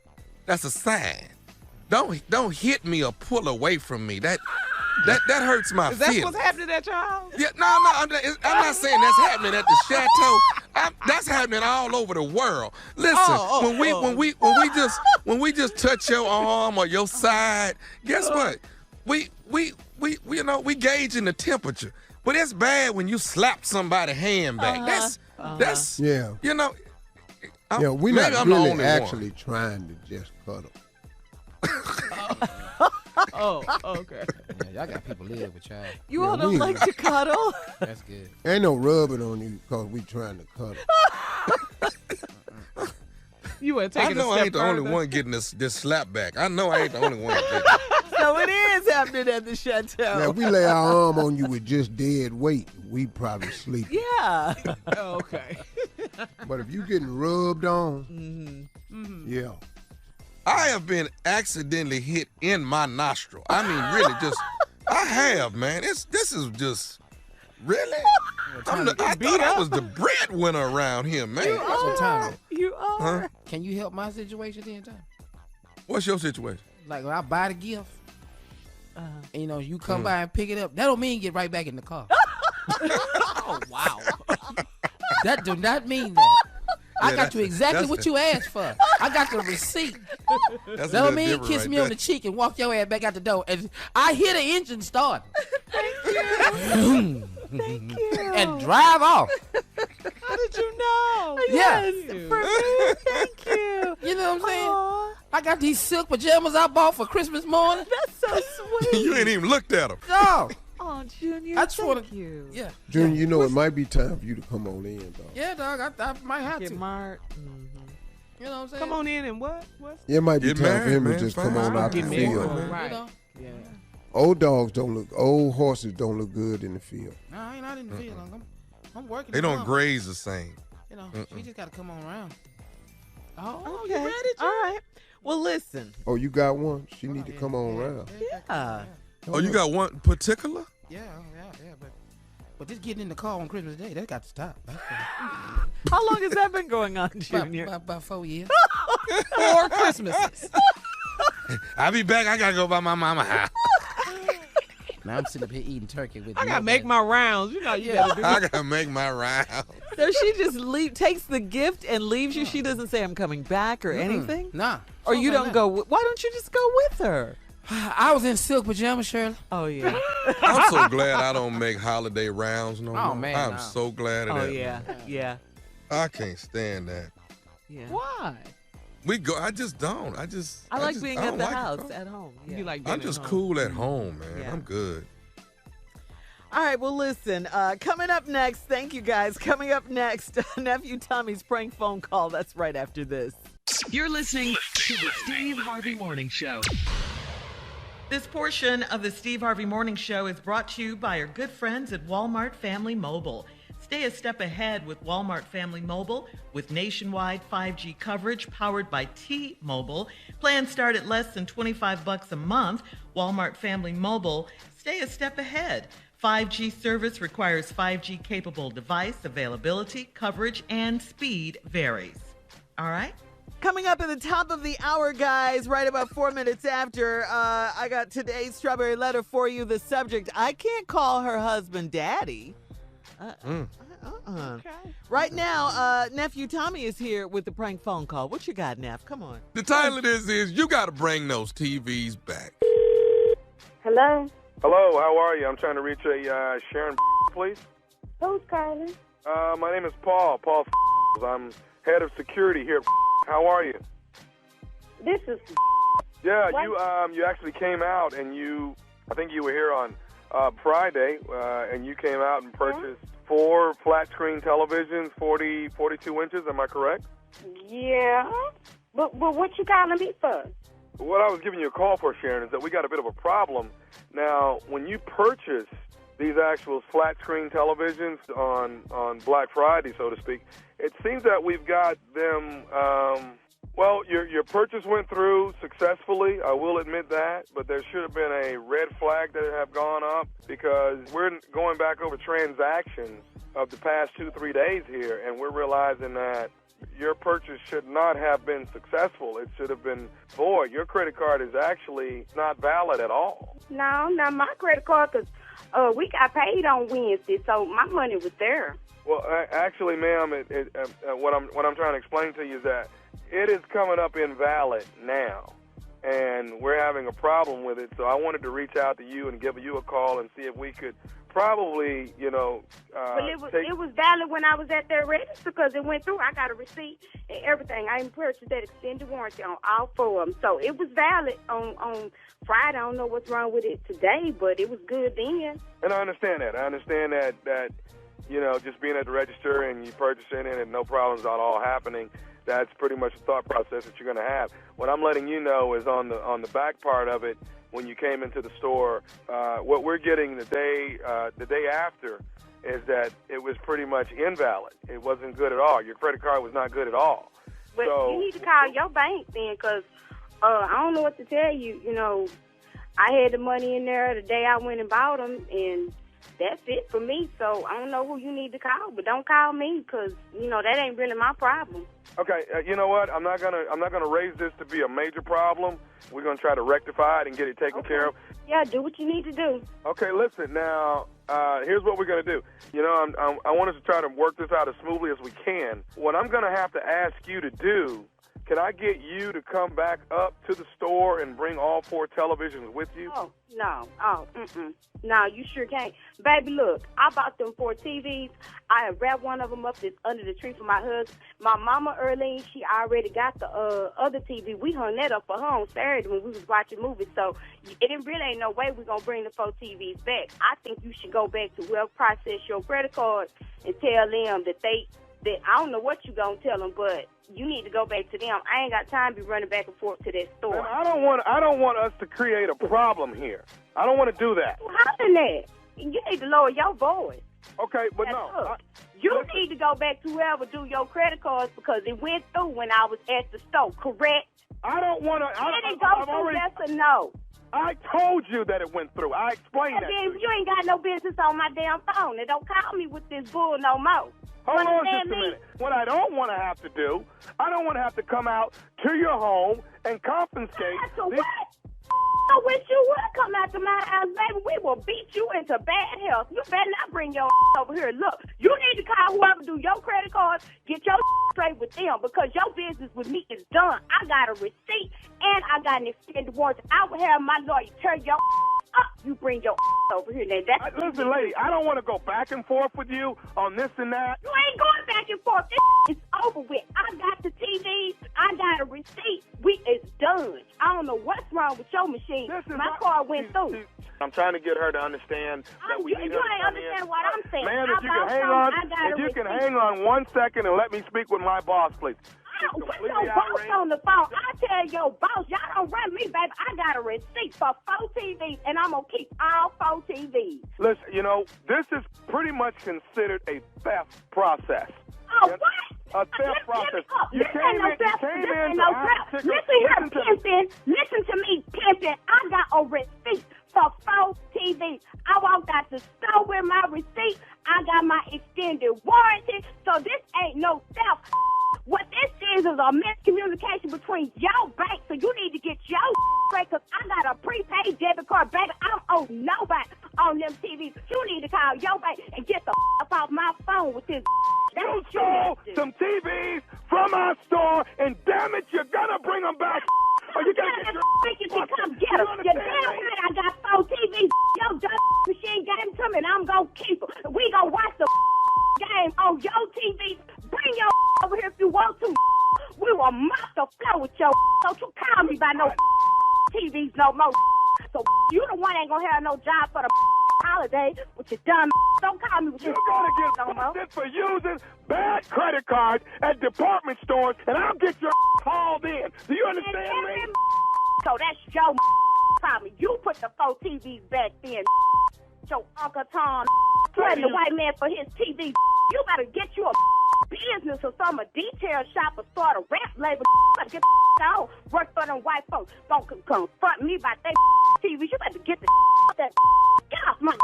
That's a sign. Don't hit me or pull away from me. That hurts my feelings. Is that what's happening at your house? Yeah, no, I'm not saying that's happening at the chateau. That's happening all over the world. Listen, when we just touch your arm or your side, guess what? We gauging the temperature. But it's bad when you slap somebody's hand back. That's yeah. You know. Yeah, we're not really actually trying to just cuddle. Okay. Yeah, y'all got people live with y'all. You all don't like to cuddle? That's good. Ain't no rubbing on you because we trying to cuddle. You ain't taking I know I ain't the only one getting this slap back. I know I ain't the only one getting it. So it is happening at the chateau. Now, if we lay our arm on you with just dead weight, we probably sleep. Yeah. Okay. But if you getting rubbed on, yeah. I have been accidentally hit in my nostril. I mean, really, I have, man. This is just, really? I thought I was the breadwinner around here, man. You are. Huh? Can you help my situation then, Tom? What's your situation? Like when I buy the gift, and you come by and pick it up, that don't mean get right back in the car. Oh, wow. That do not mean that. I got you exactly what you asked for. I got the receipt. That don't mean kiss me on the cheek and walk your ass back out the door. And I hear the engine start. Thank you. Thank you. And drive off. How did you know? Yes, for me. Thank you. You know what I'm saying? Aww. I got these silk pajamas I bought for Christmas morning. That's so sweet. You ain't even looked at them. No. Oh, Junior, I just want thank you. Yeah. Junior, you know it might be time for you to come on in, dog. Yeah, dog. I might have Get to. married. You know what I'm saying? Come on in and what? Yeah, it might be Get time married, for him man. to just Fine. come on out the Get field. married. Man. Right. You know? Yeah. Old horses don't look good in the field. No, I ain't out in the field. I'm working. They the don't farm. graze the same. You know, she just got to come on around. Oh, Okay. you ready, All right. Well, listen. Oh, you got one? She need to come on around. Yeah. Oh, you got one particular? Yeah. But just getting in the car on Christmas Day, that got to stop. How long has that been going on, Junior? About 4 years. 4 Christmases. I'll be back. I got to go by my mama house. Now I'm sitting up here eating turkey with I got to make my rounds. You know, you got to do I got to make my round. So she just takes the gift and leaves you. She doesn't say I'm coming back or anything? Nah. Or you don't go, why don't you just go with her? I was in silk pajamas, Shirley. Oh, yeah. I'm so glad I don't make holiday rounds no more. Oh, man, I'm no. so glad of Oh, that. yeah. Yeah. I can't stand that. Yeah. Why? We go. I just don't. I like being at don't the like it, house, bro. at home. Yeah. You like being I'm just at home. cool at home, man. Yeah. I'm good. All right, well, listen, coming up next, thank you guys. Coming up next, Nephew Tommy's prank phone call. That's right after this. You're listening to the Steve Harvey Morning Show. This portion of the Steve Harvey Morning Show is brought to you by our good friends at Walmart Family Mobile. Stay a step ahead with Walmart Family Mobile with nationwide 5G coverage powered by T-Mobile. Plans start at less than $25 a month. Walmart Family Mobile, stay a step ahead. 5G service requires 5G capable device. Availability, coverage, and speed varies. All right? Coming up at the top of the hour, guys, right about 4 minutes after, I got today's strawberry letter for you. The subject, I can't call her husband daddy. Right now, Nephew Tommy is here with the prank phone call. What you got, Neff? Come on. The title of this is You Got to Bring Those TVs Back. Hello? Hello, how are you? I'm trying to reach a Sharon, please. Who's calling? My name is Paul. Paul. I'm head of security here. How are you? This is... Yeah, What? you actually came out and I think you were here on Friday, and you came out and purchased 4 flat screen televisions, 42 inches. Am I correct? Yeah. But what you calling me for? What I was giving you a call for, Sharon, is that we got a bit of a problem. Now, when you purchase these actual flat screen televisions on Black Friday, so to speak, it seems that we've got them, well, your purchase went through successfully, I will admit that, but there should have been a red flag that have gone up because we're going back over transactions of the past 2-3 days here, and we're realizing that your purchase should not have been successful. It should have been void. Your credit card is actually not valid at all. No, not my credit card, because we got paid on Wednesday, so my money was there. Well, actually, ma'am, what I'm trying to explain to you is that it is coming up invalid now, and we're having a problem with it. So I wanted to reach out to you and give you a call and see if we could probably, Well, it was valid when I was at their register because it went through. I got a receipt and everything. I even purchased that extended warranty on all 4 of them. So it was valid on Friday. I don't know what's wrong with it today, but it was good then. And I understand that. I understand that just being at the register and you purchasing it and no problems at all happening, that's pretty much the thought process that you're going to have. What I'm letting you know is on the back part of it, when you came into the store, what we're getting the day after is that it was pretty much invalid. It wasn't good at all. Your credit card was not good at all. But So you need to call your bank then because I don't know what to tell you. I had the money in there the day I went and bought them, and that's it for me. So I don't know who you need to call, but don't call me because that ain't really my problem. Okay, you know what? I'm not gonna raise this to be a major problem. We're gonna try to rectify it and get it taken care of. Yeah, do what you need to do. Okay, listen now. Here's what we're gonna do. I want us to try to work this out as smoothly as we can. What I'm gonna have to ask you to do Can I get you to come back up to the store and bring all 4 televisions with you? Oh, no. Oh, no, you sure can't. Baby, look, I bought them 4 TVs. I have wrapped one of them up that's under the tree for my husband. My mama, Earlene, she already got the other TV. We hung that up for her on Saturday when we was watching movies. So it really ain't no way we're going to bring the 4 TVs back. I think you should go back to whoever processed your credit card and tell them that I don't know what you going to tell them, but you need to go back to them. I ain't got time to be running back and forth to that store. Man, I don't want us to create a problem here. I don't want to do that. Hollering that. You need to lower your voice. Okay, but Now, no. look, you need to go back to whoever do your credit cards because it went through when I was at the store, correct? I don't want to. Did it go through, yes or no? I told you that it went through. I explained that. Then you ain't got no business on my damn phone. And don't call me with this bull no more. Hold on just a minute. What I don't want to have to do, I don't want to have to come out to your home and confiscate. So what? I wish you would come out to my house, baby. We will beat you into bad health. You better not bring your over here. Look, you need to call whoever do your credit cards, get your straight with them because your business with me is done. I got a receipt and I got an extended warranty. I will have my lawyer tear your up. You bring your over here. Now, listen, lady, I don't want to go back and forth with you on this and that. You ain't going back and forth. This is over with. I got the TVs. I got a receipt. It's done. I don't know what's wrong with your machine. My car went through. I'm trying to get her to understand that we you need ain't her to come understand in. what I'm saying. Ma'am, if you can hang on 1 second and let me speak with my boss, please. Put your boss on the phone. I tell your boss, y'all don't run me, baby. I got a receipt for 4 TVs, and I'm going to keep all 4 TVs. Listen, this is pretty much considered a theft process. Oh, what? A theft process. You came in Listen here, pimpin'. Listen to me, pimpin'. I got a receipt for 4 TVs. I walked out the store with my receipt. I got my extended warranty. So this ain't no theft. What this is a miscommunication between your bank. So you need to get your straight because I got a prepaid debit card, baby. I don't owe nobody on them TVs. You need to call your bank and get the up off my phone with this. You stole some TVs from our store, and damn it, you're gonna bring them back. Or you gotta get your come get them. You're damn right I got 4 TVs. Your dumb machine gave them to me, and I'm gonna keep them. We gonna watch the game on your TVs. Bring your over here if you want to. We will mop the floor with your. Don't you call me by no TVs no more. So you the one ain't gonna have no job for the holiday with your dumb. Don't call me with your. You gotta get busted for using bad credit cards at department stores, and I'll get your hauled in. Do you understand me? So that's your problem. You put the 4 TVs back then. Your Uncle Tom threatened the white man for his TV. You better get you a business or some a detail shop or start a rap label. You better get the on. Work for them white folks. Don't confront me about their TVs. You better get that. Get off my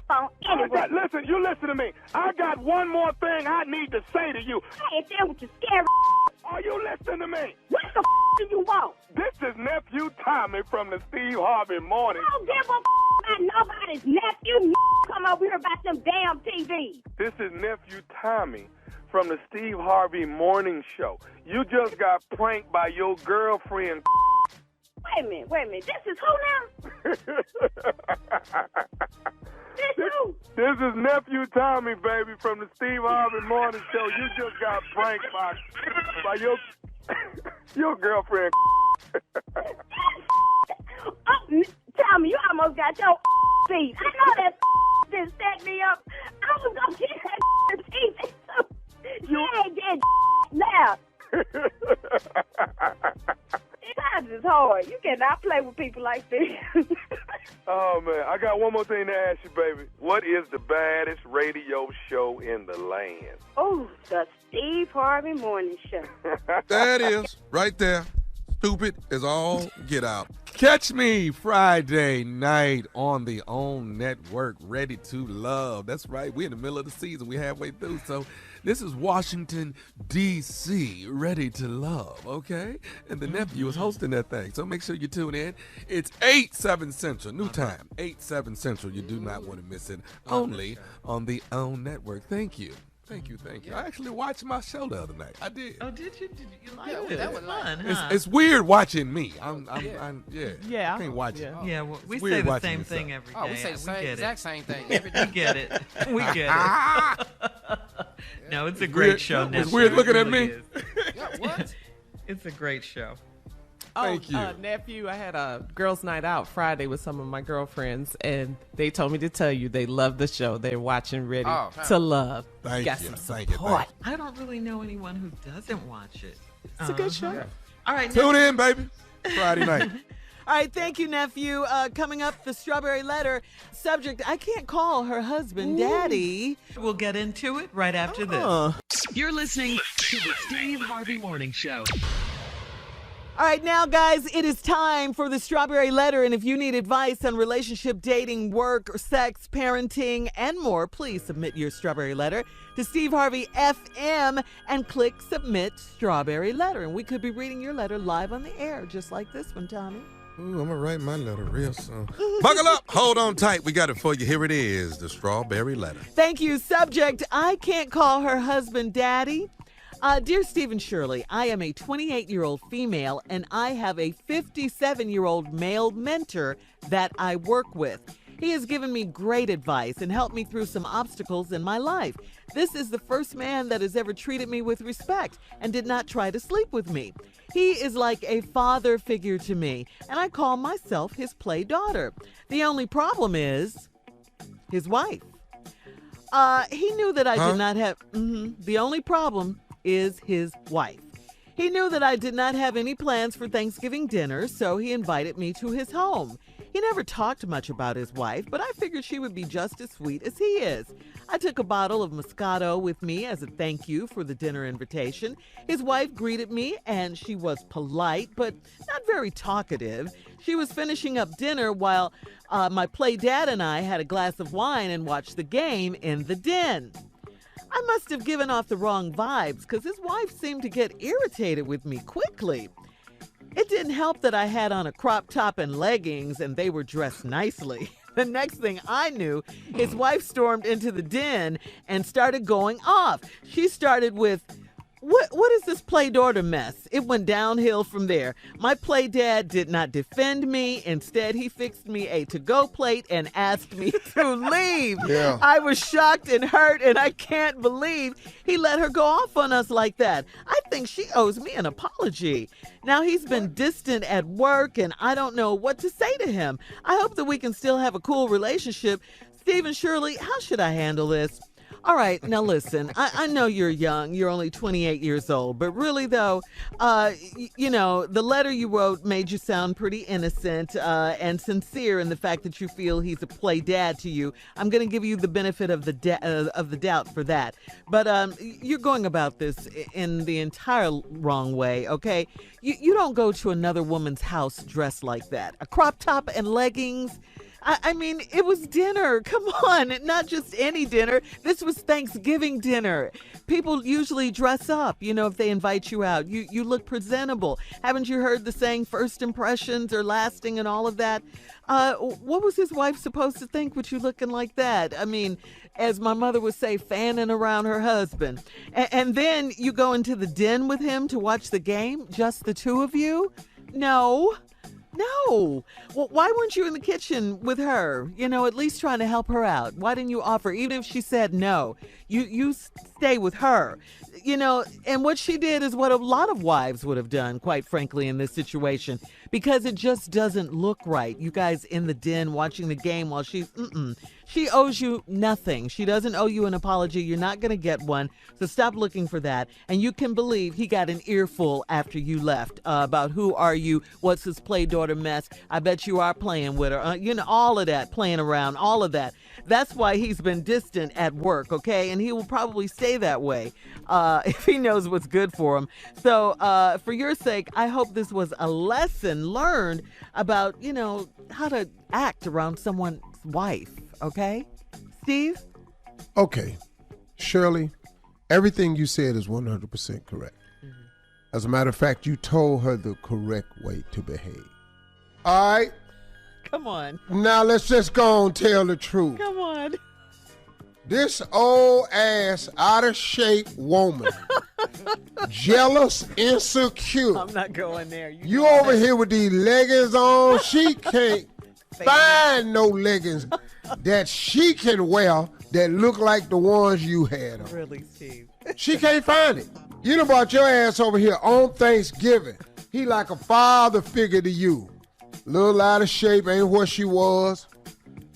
phone anyway. Listen, you listen to me. I got one more thing I need to say to you. Hey, if that with your scary. Are you listening to me? What the do you want? This is Nephew Tommy from the Steve Harvey Morning. I don't give a about nobody's nephew. Come over here about them damn TVs. This is Nephew Tommy from the Steve Harvey Morning Show. You just got pranked by your girlfriend. Wait a minute. This is who now? This who? This is Nephew Tommy, baby, from the Steve Harvey Morning Show. You just got pranked by your girlfriend. Tommy, you almost got your feet. I know that didn't set me up. I was gonna get that TV. You ain't dead now. Times is hard. You cannot play with people like this. Oh, man. I got one more thing to ask you, baby. What is the baddest radio show in the land? Oh, the Steve Harvey Morning Show. That is, right there. Stupid as all get out. Catch me Friday night on the OWN Network, Ready to Love. That's right. We're in the middle of the season. We're halfway through, so this is Washington, D.C., Ready to Love, okay? And the nephew is hosting that thing, so make sure you tune in. It's 8/7 Central, new time, 8/7 Central. You do not want to miss it, only on the OWN Network. Thank you. Thank you. I actually watched my show the other night. I did. Oh, did you? Did you like Yeah, it? that was fun, It's, huh? it's weird watching me. Yeah. I can't watch it. Yeah, well, we It's say weird the watching same yourself. thing every day. Oh, we say the same, get exact it. same thing every day. We get it. We get it. No, it's a great show. It's Nephew. weird looking It at really me. is. Yeah, what? It's a great show. Thank you. Nephew, I had a girls' night out Friday with some of my girlfriends, and they told me to tell you they love the show. They're watching Ready to Love. Thank Got you. some Thank you. support. I don't really know anyone who doesn't watch it. It's a good show. All right, Tune in, baby. Friday night. All right, thank you, nephew. Coming up, the strawberry letter. Subject, I can't call her husband daddy. We'll get into it right after this. You're listening to the Steve Harvey Morning Show. All right, now, guys, it is time for the strawberry letter. And if you need advice on relationship, dating, work, sex, parenting, and more, please submit your strawberry letter to Steve Harvey FM and click Submit Strawberry Letter. And we could be reading your letter live on the air, just like this one, Tommy. Ooh, I'm going to write my letter real soon. Buckle up. Hold on tight. We got it for you. Here it is, the strawberry letter. Thank you. Subject, I can't call her husband daddy. Dear Steve and Shirley, I am a 28-year-old female, and I have a 57-year-old male mentor that I work with. He has given me great advice and helped me through some obstacles in my life. This is the first man that has ever treated me with respect and did not try to sleep with me. He is like a father figure to me, and I call myself his play daughter. The only problem is his wife. He knew that I did not have... The only problem is his wife. He knew that I did not have any plans for Thanksgiving dinner, so he invited me to his home. He never talked much about his wife, but I figured she would be just as sweet as he is. I took a bottle of Moscato with me as a thank you for the dinner invitation. His wife greeted me, and she was polite, but not very talkative. She was finishing up dinner while my play dad and I had a glass of wine and watched the game in the den. I must have given off the wrong vibes because his wife seemed to get irritated with me quickly. It didn't help that I had on a crop top and leggings and they were dressed nicely. The next thing I knew, his wife stormed into the den and started going off. She started with, What is this play daughter mess? It went downhill from there. My play dad did not defend me. Instead, he fixed me a to-go plate and asked me to leave. Yeah. I was shocked and hurt, and I can't believe he let her go off on us like that. I think she owes me an apology. Now, he's been distant at work, and I don't know what to say to him. I hope that we can still have a cool relationship. Steve and Shirley, how should I handle this? All right, now listen, I know you're young. You're only 28 years old. But really, though, the letter you wrote made you sound pretty innocent and sincere in the fact that you feel he's a play dad to you. I'm going to give you the benefit of the doubt for that. But you're going about this in the entire wrong way, okay? You don't go to another woman's house dressed like that. A crop top and leggings. I mean, it was dinner. Come on. Not just any dinner. This was Thanksgiving dinner. People usually dress up, if they invite you out. You look presentable. Haven't you heard the saying, first impressions are lasting and all of that? What was his wife supposed to think with you looking like that? I mean, as my mother would say, fanning around her husband. And then you go into the den with him to watch the game? Just the two of you? No. Well, why weren't you in the kitchen with her? At least trying to help her out. Why didn't you offer, even if she said no? You stay with her. And what she did is what a lot of wives would have done, quite frankly, in this situation, because it just doesn't look right. You guys in the den watching the game while she owes you nothing. She doesn't owe you an apology. You're not going to get one. So stop looking for that. And you can believe he got an earful after you left about who are you? What's this play daughter mess? I bet you are playing with her. All of that, playing around, all of that. That's why he's been distant at work, okay? And he will probably stay that way if he knows what's good for him. So for your sake, I hope this was a lesson learned about, how to act around someone's wife, okay? Steve? Okay. Shirley, everything you said is 100% correct. As a matter of fact, you told her the correct way to behave. All right? Come on. Now let's just go and tell the truth. Come on. This old ass, out of shape woman, jealous, insecure. I'm not going there. You over here with these leggings on. She can't find no leggings that she can wear that look like the ones you had on. Really, Steve? She can't find it. You done brought your ass over here on Thanksgiving. He like a father figure to you. Little out of shape, ain't what she was.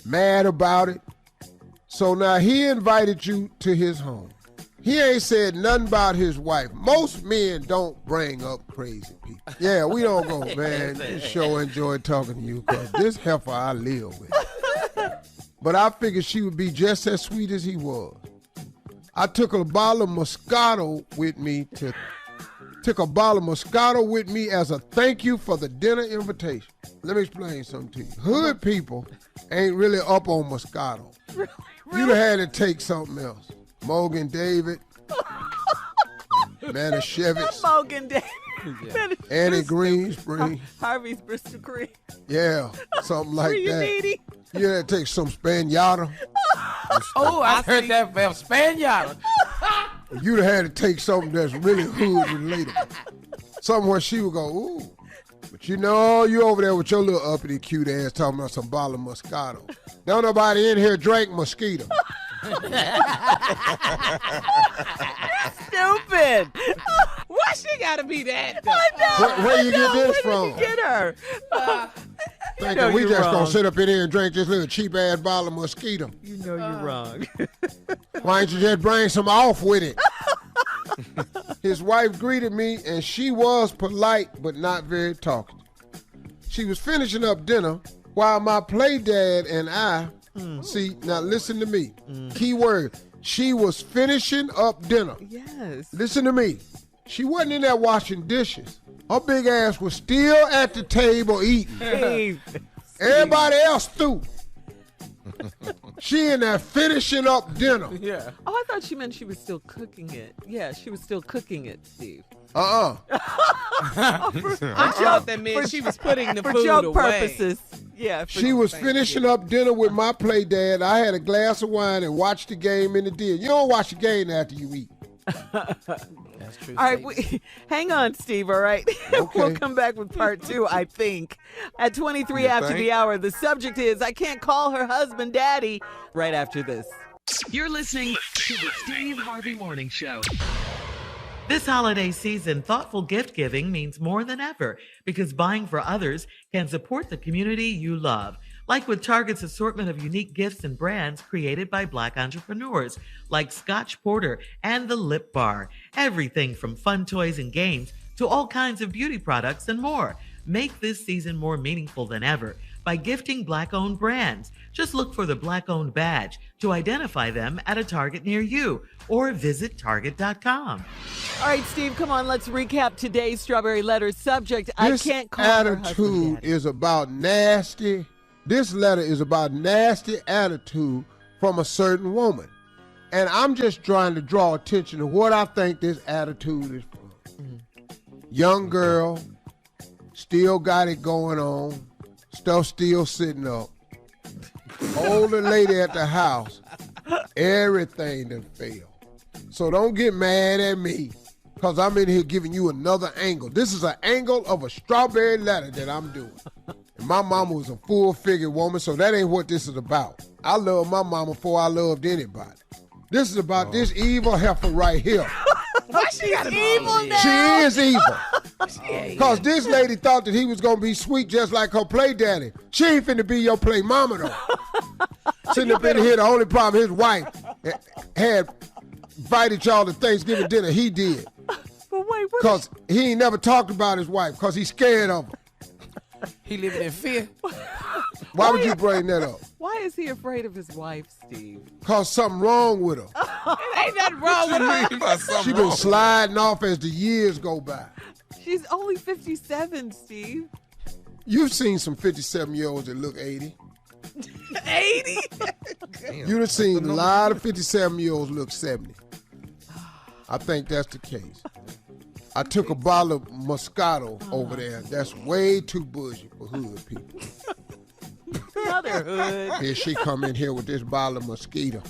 Mad about it. So now he invited you to his home. He ain't said nothing about his wife. Most men don't bring up crazy people. Yeah, we don't go, man. This show enjoyed talking to you because this heifer I live with. But I figured she would be just as sweet as he was. I took a bottle of Moscato with me as a thank you for the dinner invitation. Let me explain something to you. Hood people ain't really up on Moscato. Really? You'd have had to take something else. Morgan David, Manischewitz, Morgan David, Annie Greenspring, Harvey's Bristol Creek. Yeah, something like that. You had to take some Spaniata. Oh, I heard that from Spaniata. You'd have had to take something that's really hood related. Something where she would go, ooh. But you know, you over there with your little uppity cute ass talking about some bottle of Moscato. Don't nobody in here drink mosquito. Stupid. Why she gotta be that? Where you get this from? Get her. Thinking we just gonna sit up in here and drink this little cheap ass bottle of mosquito. You know you're wrong. Why don't you just bring some off with it? His wife greeted me, and she was polite but not very talkative. She was finishing up dinner while my play dad and I, see, now listen to me. Key word, she was finishing up dinner. Yes. Listen to me. She wasn't in there washing dishes. Her big ass was still at the table eating. Steve. Everybody else through. She in there finishing up dinner. Yeah. Oh, I thought she meant she was still cooking it. Yeah, she was still cooking it, Steve. I thought that meant she was putting the for food joke away. purposes. Yeah. She was finishing up dinner with my play dad. I had a glass of wine and watched the game in the deal. You don't watch the game after you eat. That's true. All right, hang on, Steve, all right? Okay. We'll come back with part 2, I think. At 23 You after think? the hour, the subject is, I can't call her husband daddy, right after this. You're listening to the Steve Harvey Morning Show. This holiday season, thoughtful gift giving means more than ever because buying for others can support the community you love. Like with Target's assortment of unique gifts and brands created by Black entrepreneurs, like Scotch Porter and the Lip Bar. Everything from fun toys and games to all kinds of beauty products and more. Make this season more meaningful than ever by gifting Black-owned brands. Just look for the Black-owned badge to identify them at a Target near you or visit Target.com. All right, Steve, come on, let's recap today's Strawberry Letter subject. This I can't call her husband attitude daddy. is about nasty. This letter is about nasty attitude from a certain woman. And I'm just trying to draw attention to what I think this attitude is from. Young girl, still got it going on, stuff still sitting up. Older lady at the house, everything done failed. So don't get mad at me, because I'm in here giving you another angle. This is an angle of a strawberry letter that I'm doing. And my mama was a full-figured woman, so that ain't what this is about. I love my mama before I loved anybody. This is about this evil heifer right here. Why she got evil now? She is evil. Because this lady thought that he was going to be sweet just like her play daddy. She ain't finna be your play mama, though. Sitting up in here, the only problem, his wife had invited y'all to Thanksgiving dinner. He did. But wait, what? Because he ain't never talked about his wife because he's scared of her. He living in fear. Why would you bring that up? Why is he afraid of his wife, Steve? Because something wrong with her. Ain't nothing wrong with her. She been sliding off as the years go by. She's only 57, Steve. You've seen some 57-year-olds that look 80. 80? You done seen a lot of 57-year-olds look 70. I think that's the case. I took a bottle of Moscato over there. That's way too bougie for hood people. Motherhood. Here she come in here with this bottle of mosquito.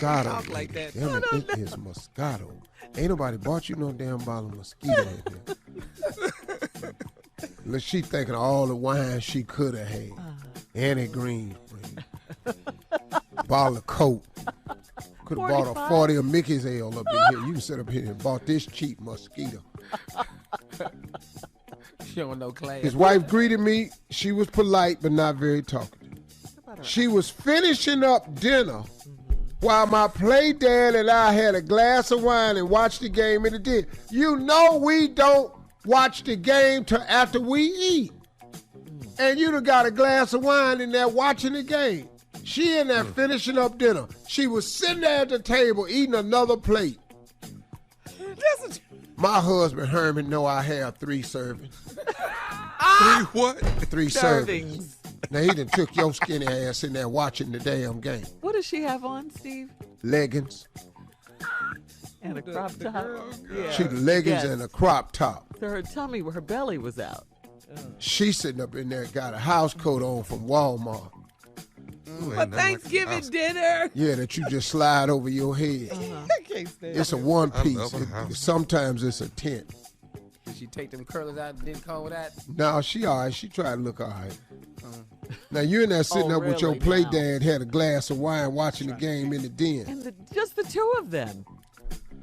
Moscato. Talk like that. Damn it, it is Moscato. Ain't nobody bought you no damn bottle of mosquito in here. Look, she thinking of all the wine she could have had. Annie Green. Bottle of Coke. Could have bought a 40 of Mickey's Ale up in here. You can sit up here and bought this cheap mosquito. She don't know class. His wife greeted me. She was polite but not very talkative. She was finishing up dinner while my play dad and I had a glass of wine and watched the game in the den. You know we don't watch the game till after we eat. And you done got a glass of wine in there watching the game. She in there finishing up dinner. She was sitting there at the table eating another plate. My husband Herman know I have 3 servings. 3 what? 3 servings. Now he done took your skinny ass in there watching the damn game. What does she have on, Steve? Leggings. And a crop top. Yeah. She leggings and a crop top. So her tummy, her belly was out. She sitting up in there, got a house coat on from Walmart. For Thanksgiving dinner. Yeah, that you just slide over your head. I can't stand It's a one piece. Sometimes it's a tent. Did she take them curlers out and didn't come with that? No, she all right. She tried to look all right. Now you in there sitting up with your play dad, had a glass of wine watching the game in the den. And just the 2 of them.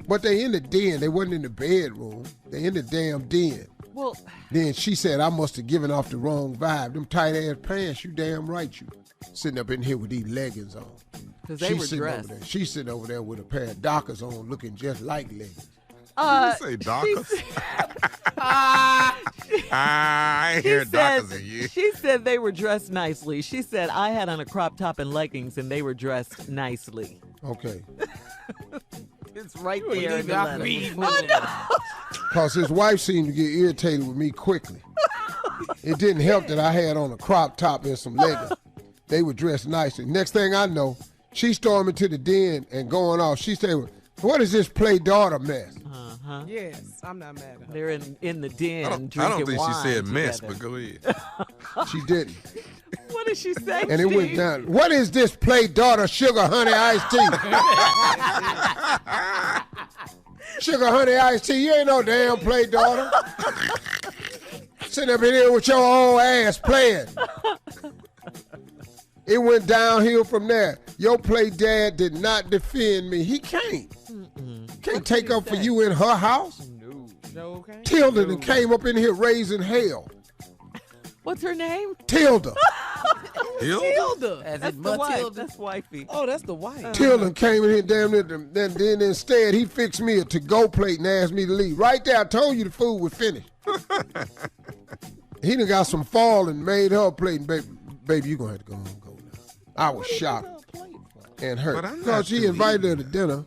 But they in the den. They wasn't in the bedroom. They in the damn den. Well, then she said, I must have given off the wrong vibe. Them tight ass pants, you damn right you. Sitting up in here with these leggings on. Because they were dressed. She's sitting over there with a pair of Dockers on looking just like leggings. Did you say Dockers? I ain't heard Dockers in years. She said they were dressed nicely. She said I had on a crop top and leggings and they were dressed nicely. Okay. It's right there in the letter. Oh, no. Because his wife seemed to get irritated with me quickly. It didn't help that I had on a crop top and some leggings. They were dressed nicely. Next thing I know, she stormed into the den and going off. She said, what is this play daughter mess? Uh-huh. Yes, I'm not mad at her. They're in the den I don't drinking think wine she said mess, together. but go ahead. She didn't. What did she say, And it went down. What is this play daughter sugar honey iced tea? Sugar honey iced tea, you ain't no damn play daughter. Sitting up in here with your old ass playing. It went downhill from there. Your play dad did not defend me. He can't. Can't take up for you in her house. No, okay. Tilda that came up in here raising hell. What's her name? Tilda. Tilda. That's the wife. That's wifey. Oh, that's the wife. Tilda came in here damn near. Then instead he fixed me a to-go plate and asked me to leave. Right there, I told you the food was finished. He done got some fall and made her a plate. And baby, you gonna have to go home and go now. I was shocked and hurt because she invited her to dinner.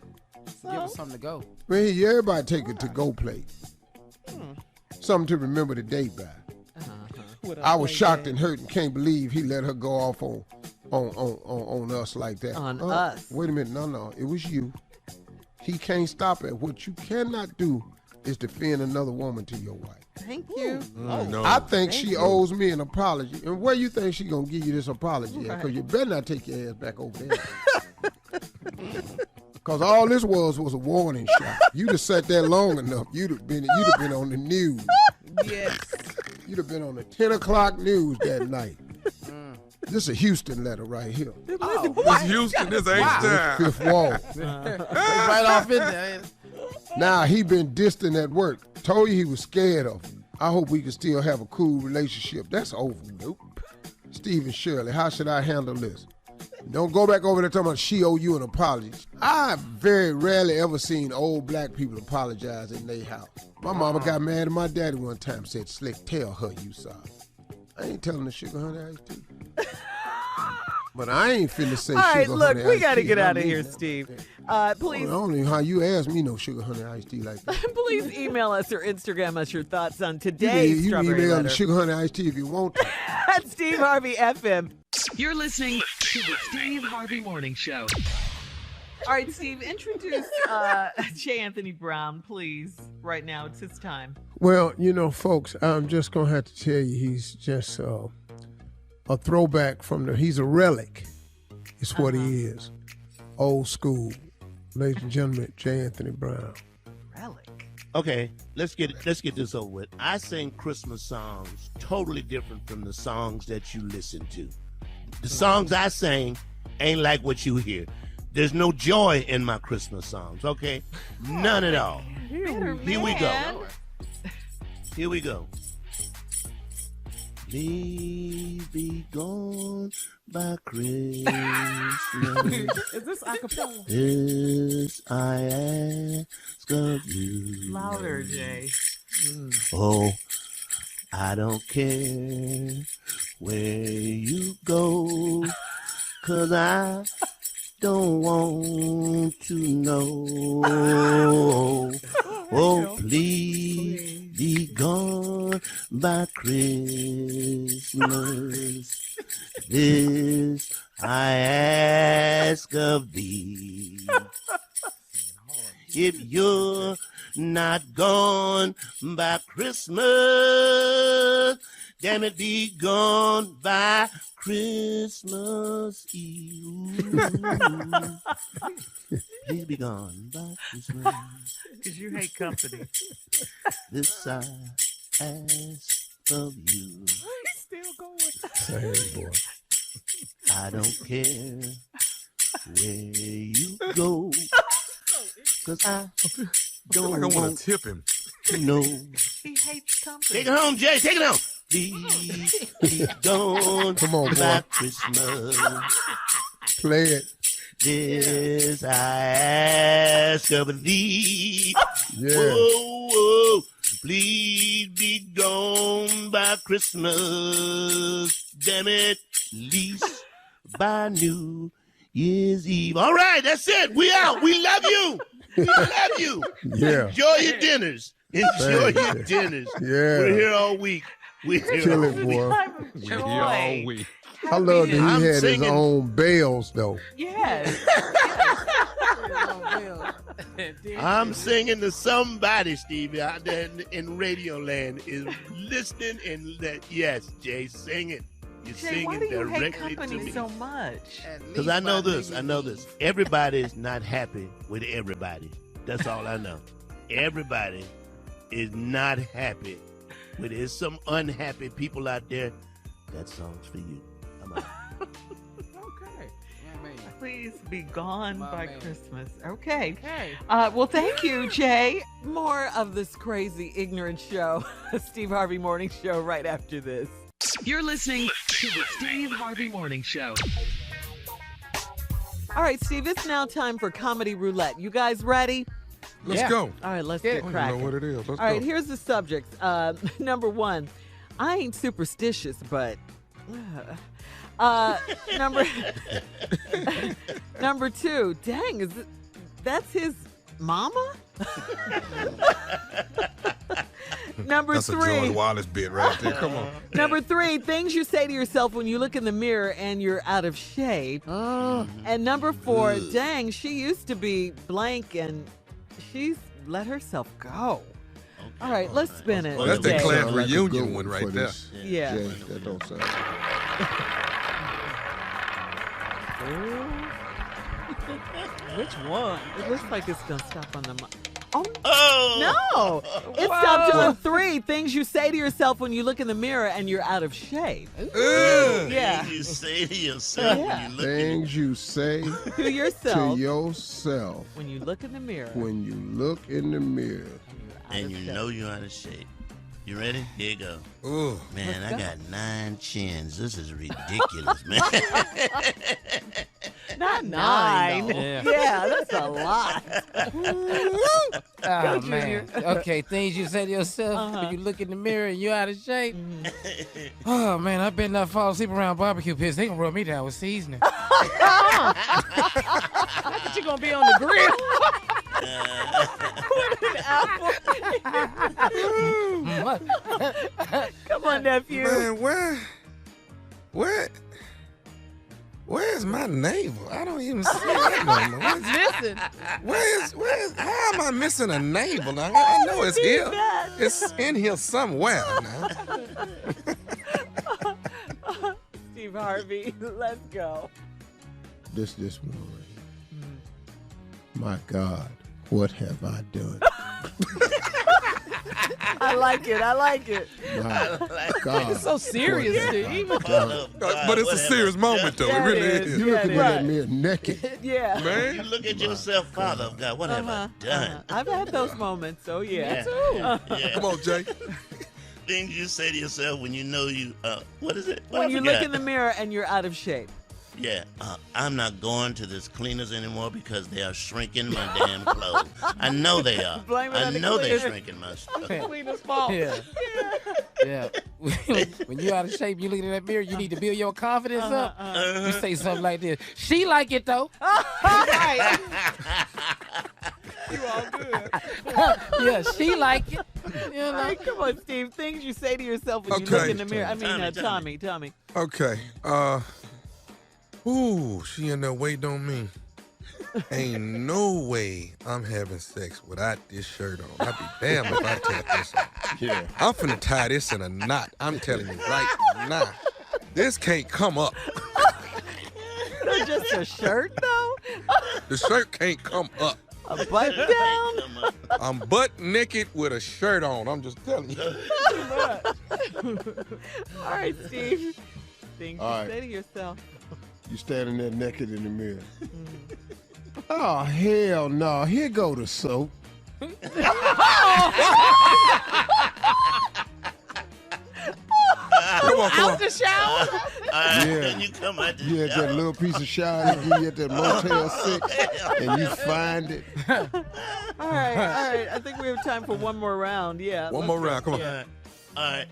Give her something to go. Man, everybody take a to-go plate. Something to remember the date by. I was shocked and hurt and can't believe he let her go off on us like that. On us. Wait a minute, no, it was you. He can't stop it. What you cannot do is defend another woman to your wife. Thank you. No. I think she owes me an apology. And where you think she gonna give you this apology at? Because you better not take your ass back over there. Because all this was a warning shot. You'd have sat there long enough. You'd have been on the news. Yes. You'd have been on the 10 o'clock news that night. This is a Houston letter right here. This Houston, this H-Town. Fifth wall. Right off in there. Now, he been distant at work. Told you he was scared of him. I hope we can still have a cool relationship. That's over. Nope. Steve and Shirley, how should I handle this? Don't go back over there talking about she owe you an apology. I've very rarely ever seen old black people apologize in their house. My mama got mad at my daddy one time, said, Slick, tell her you sorry. I ain't telling the sugar honey iced tea. But I ain't finna say All right, sugar look, honey we iced got to tea. get out of I mean here, that. Steve. Please. I don't know how you asked me no sugar honey iced tea like that. Please email us or Instagram us your thoughts on today's You can Strawberry email Letter. the sugar honey iced tea if you want to. At Steve Harvey FM. You're listening to the Steve Harvey Morning Show. All right, Steve, introduce J. Anthony Brown, please. Right now, it's his time. Well, folks, I'm just going to have to tell you he's just a throwback from he's a relic. It's what he is. old school. Ladies and gentlemen, J. Anthony Brown. Relic. Okay, let's get this over with. I sing Christmas songs totally different from the songs that you listen to. The songs I sing ain't like what you hear. There's no joy in my Christmas songs, okay? None at all. Here we go. Here we go. Please be gone by Christmas. Is this acapella? This I ask of you. Louder, Jay. Oh, I don't care where you go, 'cause I don't want to know. Oh, please be gone by Christmas. This I ask of thee. If you're not gone by Christmas, damn it, be gone by Christmas Eve. Please be gone by Christmas. Because you hate company. This I ask of you. He's still going. Same boy. I don't care where you go, 'cause I don't I want want to tip him. to know. He hates company. Take it home, Jay. Take it home. Please be gone Come on, by boy. Christmas. Play it. This I ask of thee. Yeah. Whoa, whoa. Please be gone by Christmas. Damn it, least by New Year's Eve. All right, that's it. We out. We love you. We love you. Yeah. Enjoy your dinners. Enjoy Thank your you. dinners. Yeah. We're here all week. We're here Kill all it, week. boy. We here all week. I love that he I'm had singing. his own bells, though. Yes. I'm singing to somebody, Stevie, out there in Radio Land is listening and that. Yes, Jay, sing it. You're Jay, why singing do you hate directly to company me. so much? Because I know this. Everybody's not happy with everybody. That's all I know. Everybody is not happy with it. There's some unhappy people out there. That song's for you. I'm out. Okay. Please be gone My by man. Christmas. Okay. Okay. Well, thank you, Jay. More of this crazy, ignorant show, Steve Harvey Morning Show, right after this. You're listening to the Steve Harvey Morning Show. All right, Steve, it's now time for Comedy Roulette. You guys ready? Let's Yeah. go. All right, let's Yeah. get I don't even cracking. know what it is. Let's All go. right, here's the subject. Number one, I ain't superstitious, but number two, dang, that's his mama? Number That's a three. George Wallace bit right there. Come on. Number three, things you say to yourself when you look in the mirror and you're out of shape. And number four, dang, she used to be blank and she's let herself go. All right, let's spin it. Well, that's that Jay. class Sound like a reunion good one for right there. this. Yeah. Jay, that don't sound. Which one? It looks like it's gonna stop on the. Oh Oh! no! It stopped on three. Things you say to yourself when you look in the mirror and you're out of shape. Yeah. You say to yourself Yeah. when you look in Things you say To yourself to yourself when you look in the mirror. when you look in the mirror. and you know you're out of shape. You ready? Here you go. Ooh. Man, I got 9 chins. This is ridiculous, man. Not 9. Yeah. Yeah, that's a lot. Oh, man. Okay, things you say to yourself when you look in the mirror and you're out of shape. Oh, man, I better not fall asleep around barbecue pits. They gonna rub me down with seasoning. I thought you're going to be on the grill. Come on, nephew. Man, where's my navel? I don't even see that no more. Missing. Where's, how am I missing a navel? Now, I know it's here. It's in here somewhere now. Steve Harvey, let's go. This one right here. My God, what have I done? I like it. My God. It's so serious, What have Steve. I done? But it's a serious moment, though. Yeah, it really it is. is. You looking in that mirror naked. Yeah. Man. You look at yourself, Father of God, what have I done? I've had those moments, so yeah. Yeah. Come on, Jay. Things you say to yourself when you know you, what is it? What When I you forgot. look in the mirror and you're out of shape. Yeah, I'm not going to this cleaners anymore because they are shrinking my damn clothes. I know they are. Blame it I on the know they're cleaners. shrinking my stuff. Cleaner's fault. Yeah. Yeah. When you out of shape, you look in that mirror, you need to build your confidence up. You say something like this. She like it, though. You all good. Yeah, she like it. You All know? right, come on, Steve. Things you say to yourself when you Okay. look in the mirror. I mean, Tommy. Tommy. Okay. She in there waiting on me. Ain't no way I'm having sex without this shirt on. I'd be damned if I take this off. Yeah. I'm finna tie this in a knot. I'm telling you right now. This can't come up. That's just a shirt, though? The shirt can't come up. A button down? I'm butt naked with a shirt on. I'm just telling you. All right, Steve. Things All you right. say to yourself. You standing there naked in the mirror. Oh, hell no. Here go the soap. Come on. Out the shower? Yeah. Can you come out You had that little piece of shower they give you at that Motel 6, and you find it. All right. I think we have time for one more round. Yeah. One more round. Come on. All right.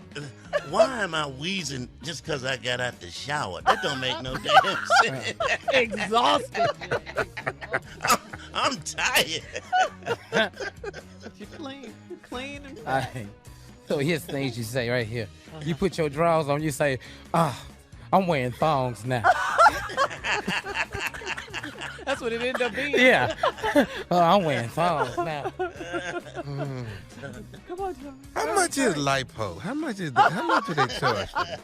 Why am I wheezing just because I got out the shower? That don't make no damn sense. Exhausted. I'm tired. You're clean and All right. So here's things you say right here. You put your drawers on, you say, I'm wearing thongs now. That's what it ended up being. Yeah. I'm wearing thongs now. Come on, Tommy. How much is lipo? How much do they charge for that?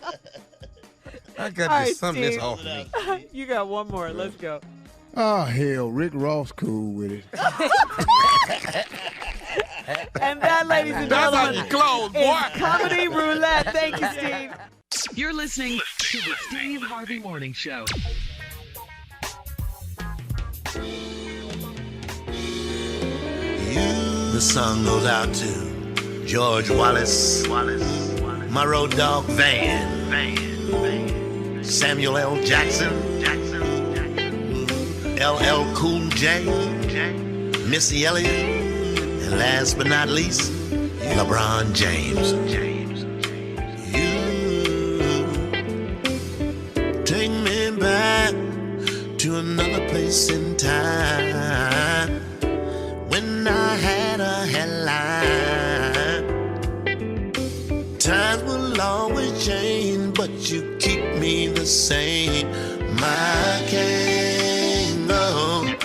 I got All right, this something that's Steve. off me. You got one more. Let's go. Oh, hell, Rick Ross cool with it. And that, ladies and That's how gentlemen, you close, boy. is Comedy Roulette. Thank you, Steve. You're listening to the Steve Harvey Morning Show. The song goes out to George Wallace, my road dog Van, Samuel L. Jackson, LL Cool J, Missy Elliott, and last but not least, LeBron James. You take me back to another place in time when I had a headline. Times will always change, but you keep me the same. My Kango,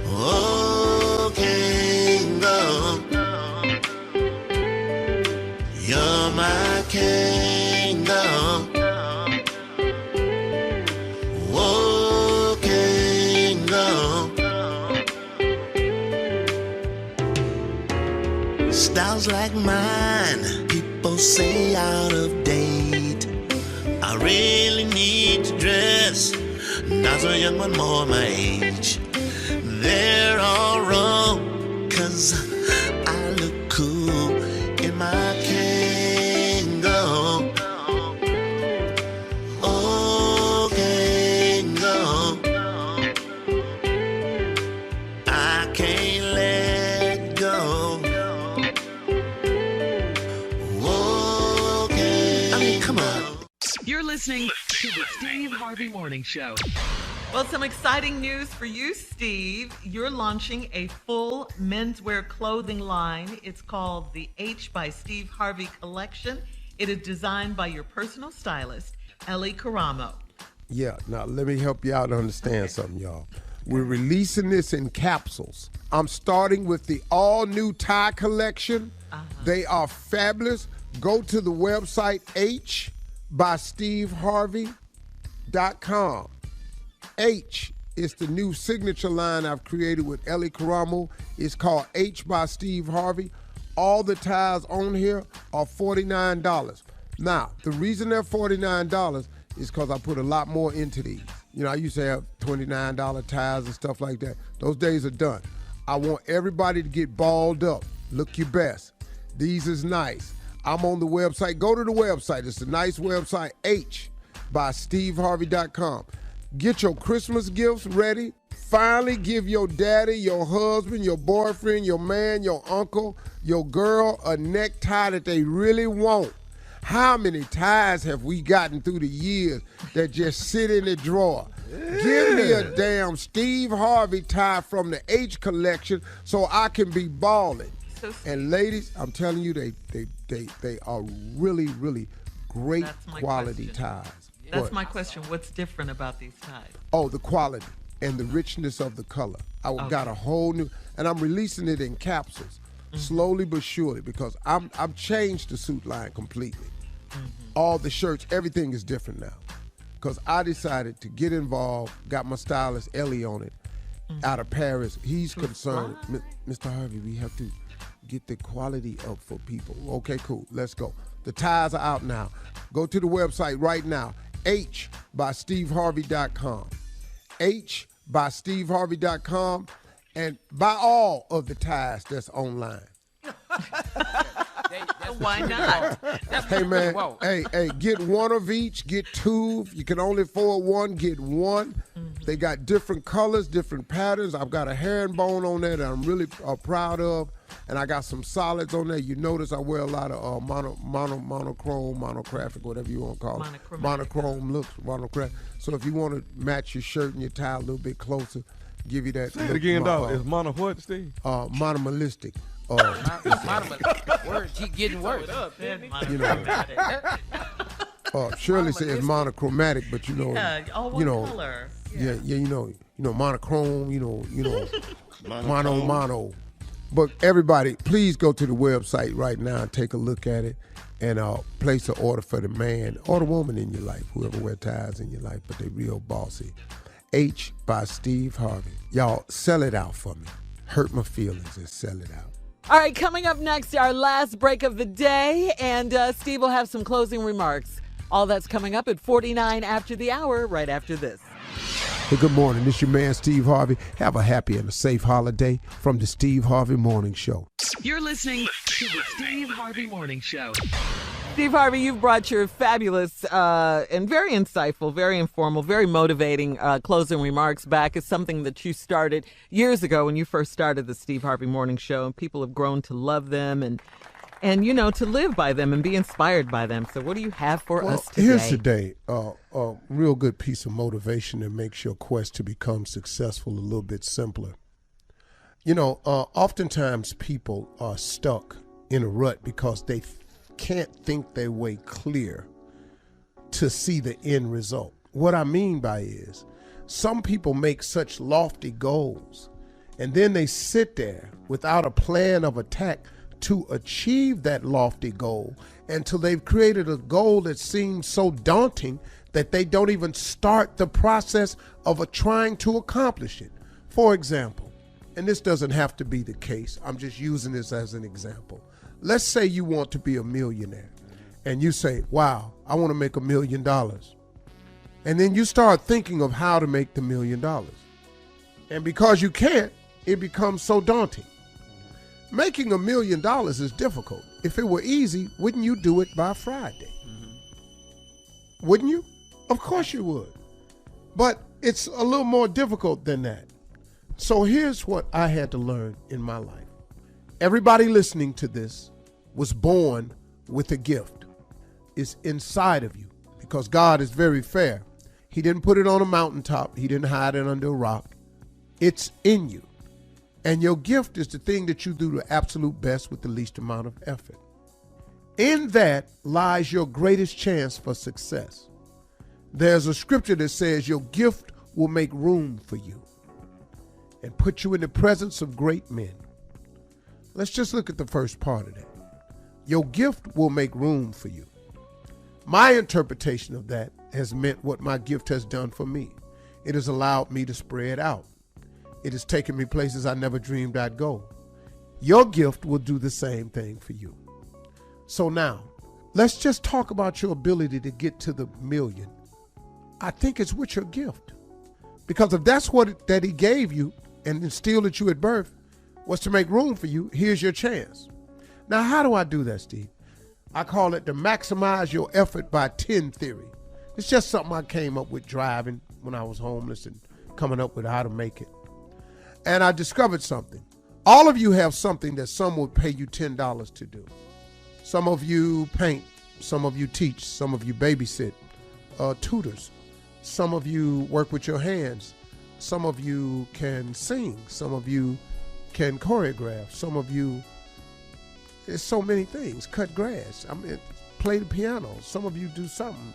oh Kango, you're my Kango, oh Kango. Styles like mine, people say out of date. I really need to dress, not so young but more my age. They're all wrong, 'cause I look cool in my Kango. Oh, Kango, I can't let go. Come on. You're listening to the Steve Harvey Morning Show. Well, some exciting news for you, Steve. You're launching a full menswear clothing line. It's called the H by Steve Harvey collection. It is designed by your personal stylist, Ellie Caramo. Yeah, now let me help you out and understand something, y'all. We're releasing this in capsules. I'm starting with the all-new tie collection. They are fabulous. Go to the website hbysteveharvey.com. H It's the new signature line I've created with Ellie Caramo. It's called H by Steve Harvey. All the ties on here are $49. Now, the reason they're $49 is because I put a lot more into these. You know, I used to have $29 ties and stuff like that. Those days are done. I want everybody to get balled up. Look your best. These is nice. I'm on the website. Go to the website. It's a nice website, hbysteveharvey.com. Get your Christmas gifts ready. Finally give your daddy, your husband, your boyfriend, your man, your uncle, your girl a necktie that they really want. How many ties have we gotten through the years that just sit in the drawer? Yeah. Give me a damn Steve Harvey tie from the H collection so I can be balling. And ladies, I'm telling you, they are really, really great quality ties. That's my question. What's different about these ties? Oh, the quality and the richness of the color. I got a whole new, and I'm releasing it in capsules, slowly but surely, because I've changed the suit line completely. All the shirts, everything is different now. Because I decided to get involved, got my stylist Ellie on it, out of Paris. He's concerned, Mr. Harvey, we have to get the quality up for people. Okay, cool, let's go. The ties are out now. Go to the website right now, hbysteveharvey.com. hbysteveharvey.com, and buy all of the ties that's online. Why not? Hey, man, hey, get one of each, get two. If you can only afford one, get one. They got different colors, different patterns. I've got a herringbone on there that I'm really proud of, and I got some solids on there. You notice I wear a lot of monochrome, monographic, whatever you want to call it. Monochrome looks, monographic. So if you want to match your shirt and your tie a little bit closer, give you that. Say it again, dog. Is mono what, Steve? Monomalistic. Word, keep getting worse. You know, Shirley says monochromatic, but you know, color. Yeah, you know, monochrome, you know, mono. But everybody, please go to the website right now and take a look at it, and place an order for the man or the woman in your life, whoever wear ties in your life, but they real bossy. H by Steve Harvey. Y'all sell it out for me. Hurt my feelings and sell it out. All right, coming up next, our last break of the day, and Steve will have some closing remarks. All that's coming up at 49 after the hour, right after this. Hey, good morning. This is your man, Steve Harvey. Have a happy and a safe holiday from the Steve Harvey Morning Show. You're listening to the Steve Harvey Morning Show. Steve Harvey, you've brought your fabulous and very insightful, very informal, very motivating closing remarks back. It's something that you started years ago when you first started the Steve Harvey Morning Show, and people have grown to love them and you know, to live by them and be inspired by them. So what do you have for us today? Here's today a real good piece of motivation that makes your quest to become successful a little bit simpler. You know, oftentimes people are stuck in a rut because they can't think their way clear to see the end result. What I mean by is, some people make such lofty goals and then they sit there without a plan of attack to achieve that lofty goal until they've created a goal that seems so daunting that they don't even start the process of trying to accomplish it. For example, and this doesn't have to be the case, I'm just using this as an example. Let's say you want to be a millionaire and you say, wow, I want to make $1 million. And then you start thinking of how to make the $1 million. And because you can't, it becomes so daunting. Making $1 million is difficult. If it were easy, wouldn't you do it by Friday? Wouldn't you? Of course you would. But it's a little more difficult than that. So here's what I had to learn in my life. Everybody listening to this was born with a gift. It's inside of you because God is very fair. He didn't put it on a mountaintop. He didn't hide it under a rock. It's in you. And your gift is the thing that you do the absolute best with the least amount of effort. In that lies your greatest chance for success. There's a scripture that says your gift will make room for you and put you in the presence of great men. Let's just look at the first part of that. Your gift will make room for you. My interpretation of that has meant what my gift has done for me. It has allowed me to spread out. It has taken me places I never dreamed I'd go. Your gift will do the same thing for you. So now, let's just talk about your ability to get to the million. I think it's with your gift. Because if that's that he gave you and instilled at you at birth was to make room for you, here's your chance. Now, how do I do that, Steve? I call it the maximize your effort by 10 theory. It's just something I came up with driving when I was homeless and coming up with how to make it. And I discovered something. All of you have something that someone would pay you $10 to do. Some of you paint, some of you teach, some of you babysit, tutors. Some of you work with your hands. Some of you can sing. Some of you can choreograph. Some of you, there's so many things. Cut grass. Play the piano. Some of you do something.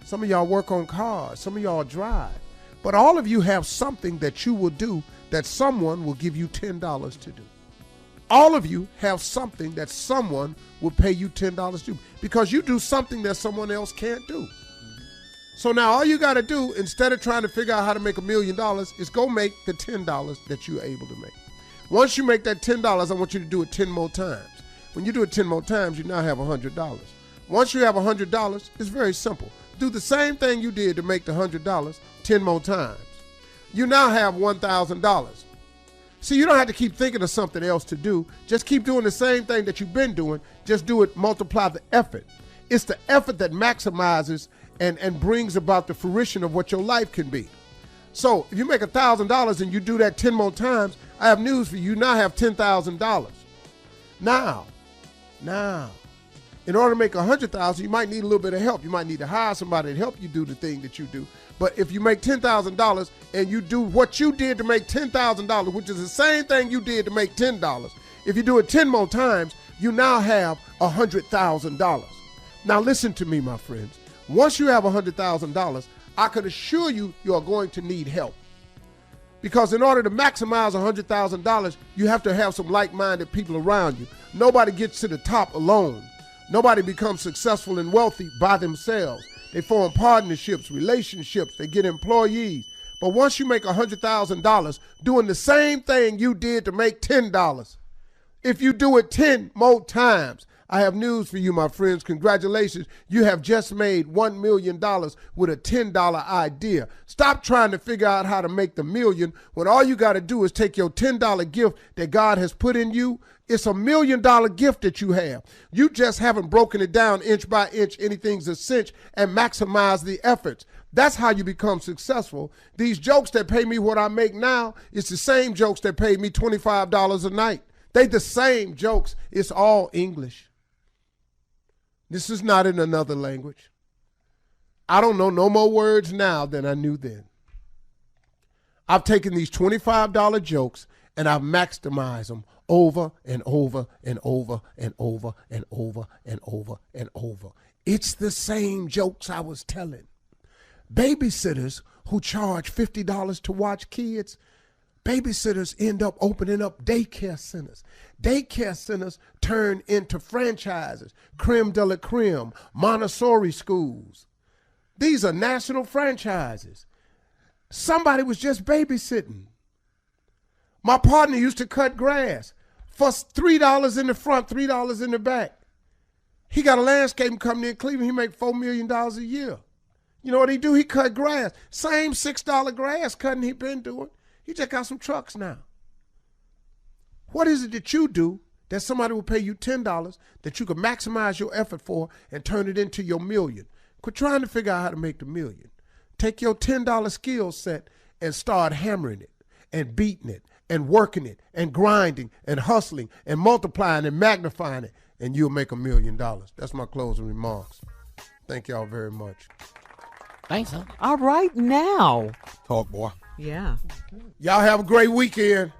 Some of y'all work on cars. Some of y'all drive. But all of you have something that you will do that someone will give you $10 to do. All of you have something that someone will pay you $10 to do because you do something that someone else can't do. So now all you got to do, instead of trying to figure out how to make $1 million, is go make the $10 that you're able to make. Once you make that $10, I want you to do it 10 more times. When you do it 10 more times, you now have $100. Once you have $100, it's very simple. Do the same thing you did to make the $100 10 more times. You now have $1,000. See, you don't have to keep thinking of something else to do. Just keep doing the same thing that you've been doing. Just do it, multiply the effort. It's the effort that maximizes and brings about the fruition of what your life can be. So if you make $1,000 and you do that 10 more times, I have news for you. You now have $10,000. Now, in order to make $100,000, you might need a little bit of help. You might need to hire somebody to help you do the thing that you do. But if you make $10,000 and you do what you did to make $10,000, which is the same thing you did to make $10, if you do it 10 more times, you now have $100,000. Now listen to me, my friends. Once you have $100,000, I can assure you are going to need help. Because in order to maximize $100,000, you have to have some like-minded people around you. Nobody gets to the top alone. Nobody becomes successful and wealthy by themselves. They form partnerships, relationships, they get employees. But once you make $100,000 doing the same thing you did to make $10, if you do it 10 more times, I have news for you, my friends. Congratulations. You have just made $1 million with a $10 idea. Stop trying to figure out how to make the million when all you got to do is take your $10 gift that God has put in you. It's $1 million gift that you have. You just haven't broken it down inch by inch, anything's a cinch, and maximize the efforts. That's how you become successful. These jokes that pay me what I make now, it's the same jokes that paid me $25 a night. They the same jokes. It's all English. This is not in another language. I don't know no more words now than I knew then. I've taken these $25 jokes and I've maximized them over and over and over and over and over and over and over. It's the same jokes I was telling. Babysitters who charge $50 to watch kids, babysitters end up opening up daycare centers. Daycare centers turn into franchises, creme de la creme, Montessori schools. These are national franchises. Somebody was just babysitting. My partner used to cut grass for $3 in the front, $3 in the back. He got a landscaping company in Cleveland. He make $4 million a year. You know what he do? He cut grass. Same $6 grass cutting he been doing. He just got some trucks now. What is it that you do that somebody will pay you $10 that you can maximize your effort for and turn it into your million? Quit trying to figure out how to make the million. Take your $10 skill set and start hammering it and beating it and working it and grinding and hustling and multiplying and magnifying it, and you'll make $1 million. That's my closing remarks. Thank y'all very much. Thanks, huh? All right, now. Talk, boy. Yeah. Y'all have a great weekend.